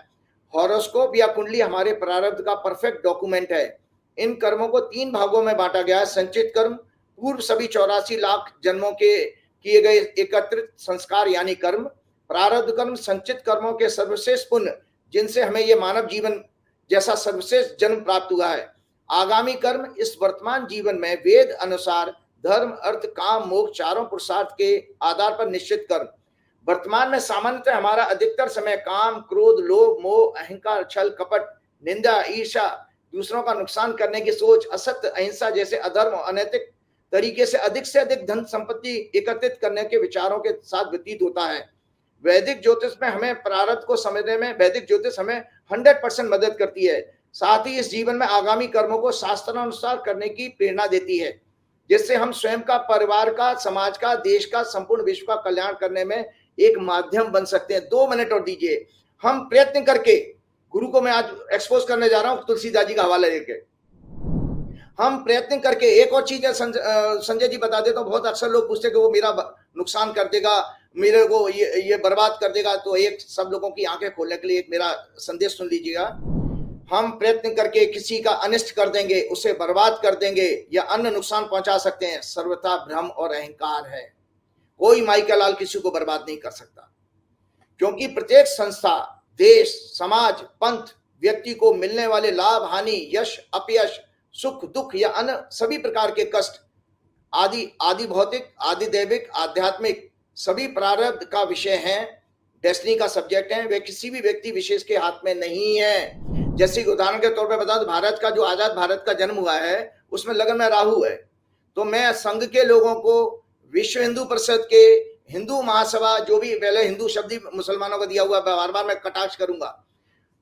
हॉरोस्कोप या कुंडली हमारे प्रारब्ध का परफेक्ट डॉक्यूमेंट है। इन कर्मों को 3 भागों में बांटा गया है। संचित कर्म, पूर्व सभी 84 लाख जन्मों के किए गए एकत्रित संस्कार यानी कर्म। प्रारब्ध कर्म, संचित कर्मों के सर्वश्रेष्ठ पुण्य, जिनसे हमें ये मानव जीवन जैसा सर्वश्रेष्ठ जन्म प्राप्त हुआ है। आगामी कर्म, इस वर्तमान जीवन में वेद अनुसार धर्म अर्थ काम मोक्ष चारों पुरुषार्थ के आधार पर निश्चित कर्म। वर्तमान में सामान्यतः हमारा अधिकतर समय काम क्रोध लोभ मोह अहंकार छल कपट निंदा ईर्ष्या दूसरों का नुकसान करने की सोच असत्य अहिंसा जैसे अधर्म और अनैतिक तरीके से अधिक धन संपत्ति एकत्रित करने के विचारों के साथ व्यतीत होता है। वैदिक ज्योतिष में हमें प्रारब्ध को समझने में वैदिक ज्योतिष हमें 100% मदद करती है। साथ ही इस जीवन में आगामी कर्मों को शास्त्रानुसार करने की प्रेरणा देती है, जिससे हम स्वयं का परिवार का समाज का देश का संपूर्ण विश्व का कल्याण करने में एक माध्यम बन सकते हैं। 2 मिनट और दीजिए। हम प्रयत्न करके गुरु को मैं आज एक्सपोज करने जा रहा हूं तुलसीदास जी का हवाला लेके। हम प्रयत्न करके एक और चीज है संजय जी बता देता हूं। बहुत अक्सर लोग पूछते कि वो मेरा नुकसान कर देगा, मेरे को ये बर्बाद कर देगा। तो एक सब लोगों की आंखें खोलने के लिए एक मेरा संदेश सुन लीजिएगा। हम प्रयत्न करके किसी का अनिष्ट कर देंगे, उसे बर्बाद कर देंगे या अन्य नुकसान पहुंचा सकते हैं, सर्वथा भ्रम और अहंकार है। कोई माई का लाल किसी को बर्बाद नहीं कर सकता, क्योंकि प्रत्येक संस्था देश समाज पंथ व्यक्ति को मिलने वाले लाभ हानि यश अपयश सुख दुख या अन्य सभी प्रकार के कष्ट आदि भौतिक आदि दैविक आध्यात्मिक सभी प्रारब्ध का विषय है, डेस्टिनी का सब्जेक्ट है। वे किसी भी व्यक्ति विशेष के हाथ में नहीं है। जैसे उदाहरण के तौर पर बता दो, भारत का जो आजाद भारत का जन्म हुआ है उसमें लगन में राहु है। तो मैं संघ के लोगों को, विश्व हिंदू परिषद के, हिंदू महासभा, जो भी पहले हिंदू शब्द ही मुसलमानों को दिया हुआ बार बार मैं कटाक्ष करूंगा,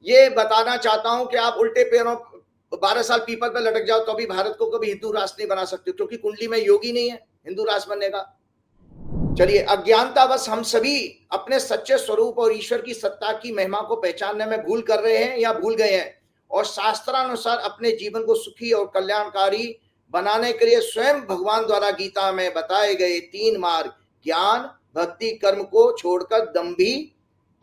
ये बताना चाहता हूं कि आप उल्टे पैरों 12 साल पीपल पे लटक जाओ तो भी भारत को कभी हिंदू राष्ट्र नहीं बना सकते, क्योंकि कुंडली में योगी नहीं है हिंदू राष्ट्र बनने का। चलिए, अज्ञानता बस हम सभी अपने सच्चे स्वरूप और ईश्वर की सत्ता की महिमा को पहचानने में भूल कर रहे हैं या भूल गए हैं, और शास्त्रानुसार अपने जीवन को सुखी और कल्याणकारी बनाने के लिए स्वयं भगवान द्वारा गीता में बताए गए 3 मार्ग ज्ञान भक्ति कर्म को छोड़कर दंभी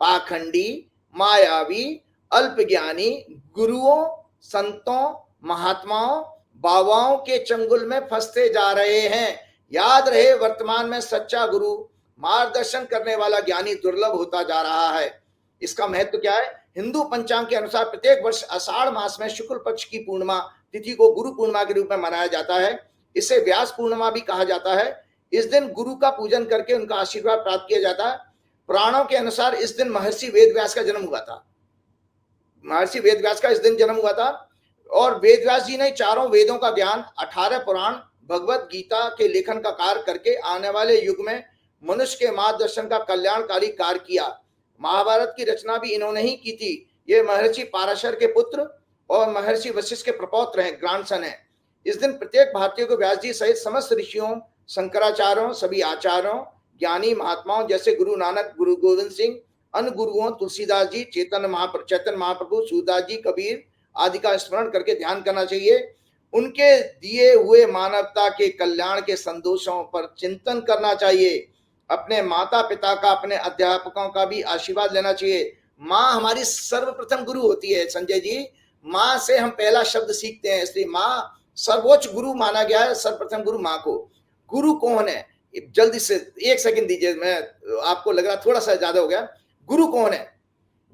पाखंडी मायावी अल्पज्ञानी गुरुओं संतों महात्माओं बाबाओं के चंगुल में फंसते जा रहे हैं। याद रहे, वर्तमान में सच्चा गुरु मार्गदर्शन करने वाला ज्ञानी दुर्लभ होता जा रहा है। इसका महत्व क्या है? हिंदू पंचांग के अनुसार प्रत्येक वर्ष आषाढ़ मास में शुक्ल पक्ष की पूर्णिमा तिथि को गुरु पूर्णिमा के रूप में मनाया जाता है। इसे व्यास पूर्णिमा भी कहा जाता है। इस दिन गुरु का पूजन करके उनका आशीर्वाद प्राप्त किया जाता है। पुराणों के अनुसार इस दिन महर्षि वेदव्यास का जन्म हुआ था। महर्षि वेदव्यास का इस दिन जन्म हुआ था, और वेदव्यास जी ने चारों वेदों का ज्ञान 18 पुराण भगवत गीता के लेखन का कार्य करके आने वाले युग में मनुष्य के मार्गदर्शन का कल्याणकारी कार्य किया। महाभारत की रचना भी इन्होंने ही की थी। ये महर्षि पाराशर के पुत्र और महर्षि वशिष्ठ के प्रपौत्र हैं, ग्रैंडसन हैं। इस दिन प्रत्येक भारतीय को व्यास जी सहित समस्त ऋषियों शंकराचार्यों सभी आचार्यों ज्ञानी महात्माओं जैसे गुरु नानक गुरु गोविंद सिंह अन्य गुरुओं तुलसीदास जी चैतन्य महाप्रभु सूरदास जी कबीर आदि का स्मरण करके ध्यान करना चाहिए। उनके दिए हुए मानवता के कल्याण के संदेशों पर चिंतन करना चाहिए। अपने माता पिता का, अपने अध्यापकों का भी आशीर्वाद लेना चाहिए। माँ हमारी सर्वप्रथम गुरु होती है संजय जी। माँ से हम पहला शब्द सीखते हैं, इसलिए माँ सर्वोच्च गुरु माना गया है, सर्वप्रथम गुरु माँ को। गुरु कौन है? जल्दी से 1 सेकंड दीजिए, मैं आपको लग रहा थोड़ा सा ज्यादा हो गया। गुरु कौन है?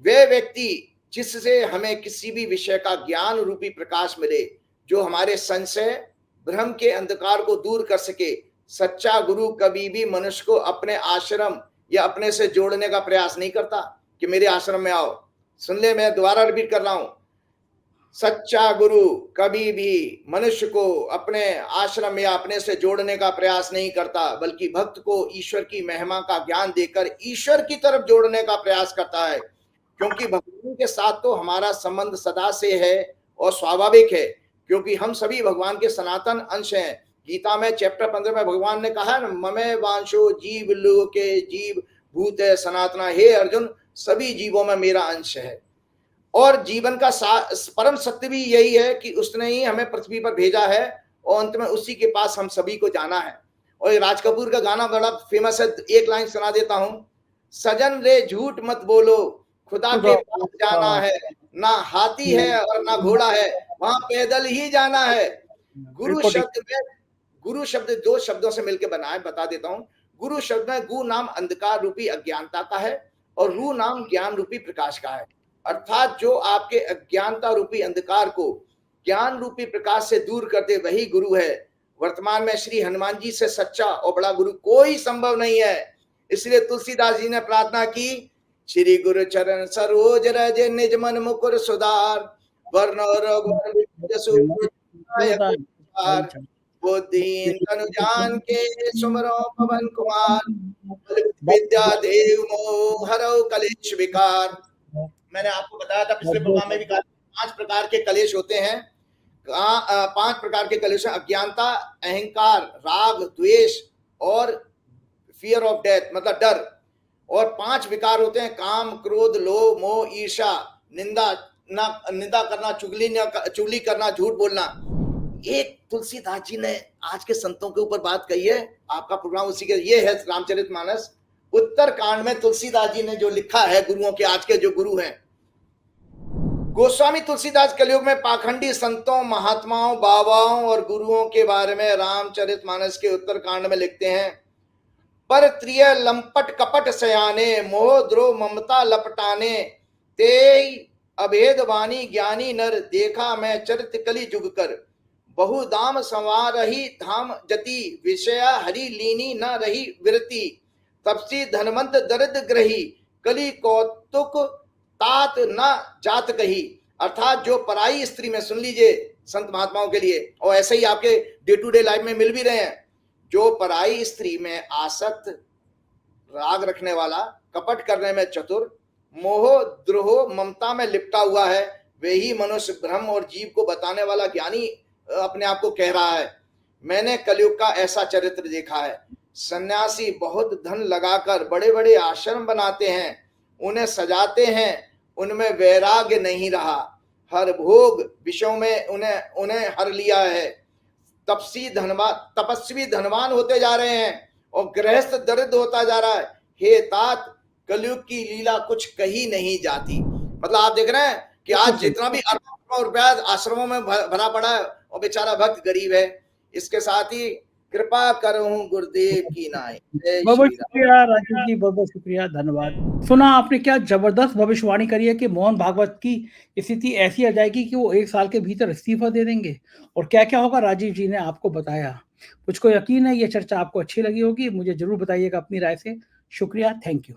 वह व्यक्ति जिससे हमें किसी भी विषय का ज्ञान रूपी प्रकाश मिले, जो हमारे संशय भ्रम के अंधकार को दूर कर सके। सच्चा गुरु कभी भी मनुष्य को अपने आश्रम या अपने से जोड़ने का प्रयास नहीं करता कि मेरे आश्रम में आओ। सुन ले, मैं दोबारा रिपीट कर रहा हूं। सच्चा गुरु कभी भी मनुष्य को अपने आश्रम या अपने से जोड़ने का प्रयास नहीं करता, बल्कि भक्त को ईश्वर की महिमा का ज्ञान देकर ईश्वर की तरफ जोड़ने का प्रयास करता है। क्योंकि भगवान के साथ तो हमारा संबंध सदा से है और स्वाभाविक है, क्योंकि हम सभी भगवान के सनातन अंश हैं। गीता में चैप्टर 15 में भगवान ने कहा है, ममे वांशो जीव लोके जीव भूत है सनातना। हे अर्जुन, सभी जीवों में मेरा अंश है। और जीवन का परम सत्य भी यही है कि उसने ही हमें पृथ्वी पर भेजा है और अंत में उसी के पास हम सभी को जाना है। और ये राज कपूर का गाना बड़ा फेमस है, एक लाइन सुना देता हूं। सजन रे झूठ मत बोलो, खुदा के पास जाना है। ना हाथी है और ना घोड़ा है, वहां पैदल ही जाना है। गुरु शब्द 2 शब्दों से मिलकर बना है, बता देता हूं। गुरु शब्द में गु नाम अंधकार रूपी अज्ञानता का है और रू नाम ज्ञान रूपी प्रकाश का है। अर्थात जो आपके अज्ञानता रूपी अंधकार को ज्ञान रूपी प्रकाश से दूर कर दे, वही गुरु है। वर्तमान में श्री हनुमान जी से सच्चा और बड़ा गुरु कोई संभव नहीं है। इसलिए तुलसीदास जी ने प्रार्थना की, श्री गुरु चरण सरोज रज निज मन मुकुर सुधार, वर्ण बुद्धिहीन तनु जान के सुमरो पवन कुमार, विद्या देव मोह हरौ कलेश विकार। मैंने आपको बताया था पिछले प्रोग्राम में भी कहा, 5 प्रकार के कलेश होते हैं। 5 प्रकार के कलेश हैं, अज्ञानता, अहंकार, राग, द्वेष और फियर ऑफ डेथ मतलब डर। और 5 विकार होते हैं, काम, क्रोध, लोभ, मोह, ईर्ष्या, निंदा करना, चुगली करना, झूठ बोलना। एक तुलसीदास जी ने आज के संतों के ऊपर बात कही है, आपका प्रोग्राम उसी के ये है, रामचरितमानस उत्तर कांड में तुलसीदास जी ने जो लिखा है, गुरुओं के आज के जो गुरु हैं, गोस्वामी तुलसीदास कलयुग में पाखंडी संतों, महात्माओं, बाबाओं और गुरुओं के बारे में रामचरितमानस के उत्तर कांड में लिखते हैं। पर त्रिय लंपट कपट सयाने, मोह द्रोह ममता लपटाने, तेई अभेद वाणी ज्ञानी नर, देखा मैं चरित कली जुग कर। बहु दाम संवारही धाम जति, विषया हरि लीनी न रही विरति। तपसी धनवंत दरिद्र ग्रही, कली कौतुक तात न जात कही। अर्थात जो पराई स्त्री में, सुन लीजिए संत महात्माओं के लिए, और ऐसे ही आपके डे टू डे लाइफ में मिल भी रहे हैं, जो पराई स्त्री में आसक्त, राग रखने वाला, कपट करने में चतुर, मोह द्रोह ममता में लिपटा हुआ है, वही मनुष्य ब्रह्म और जीव को बताने वाला ज्ञानी अपने आप को कह रहा है। मैंने कलयुग का ऐसा चरित्र देखा है। सन्यासी बहुत धन लगाकर बड़े बड़े आश्रम बनाते हैं, उन्हें सजाते हैं, उनमें वैराग्य नहीं रहा, हर भोग विषयों में उन्हें हर लिया है। तपस्वी धनवान होते जा रहे हैं और गृहस्थ दरिद्र होता जा रहा है। हे तात, कलयुग की लीला कुछ कही नहीं जाती। मतलब आप देख रहे हैं कि आज जितना भी अरबों रुपया आश्रमों में भरा पड़ा है और बेचारा भक्त गरीब है। इसके साथ ही कृपा करूं गुरुदेव की नाई। बहुत शुक्रिया राजीव जी, बहुत शुक्रिया, धन्यवाद। सुना आपने क्या जबरदस्त भविष्यवाणी करी है कि मोहन भागवत की स्थिति ऐसी आ जाएगी कि वो 1 साल के भीतर इस्तीफा दे देंगे, और क्या क्या होगा राजीव जी ने आपको बताया। मुझको यकीन है ये चर्चा आपको अच्छी लगी होगी। मुझे जरूर बताइएगा अपनी राय से। शुक्रिया, थैंक यू।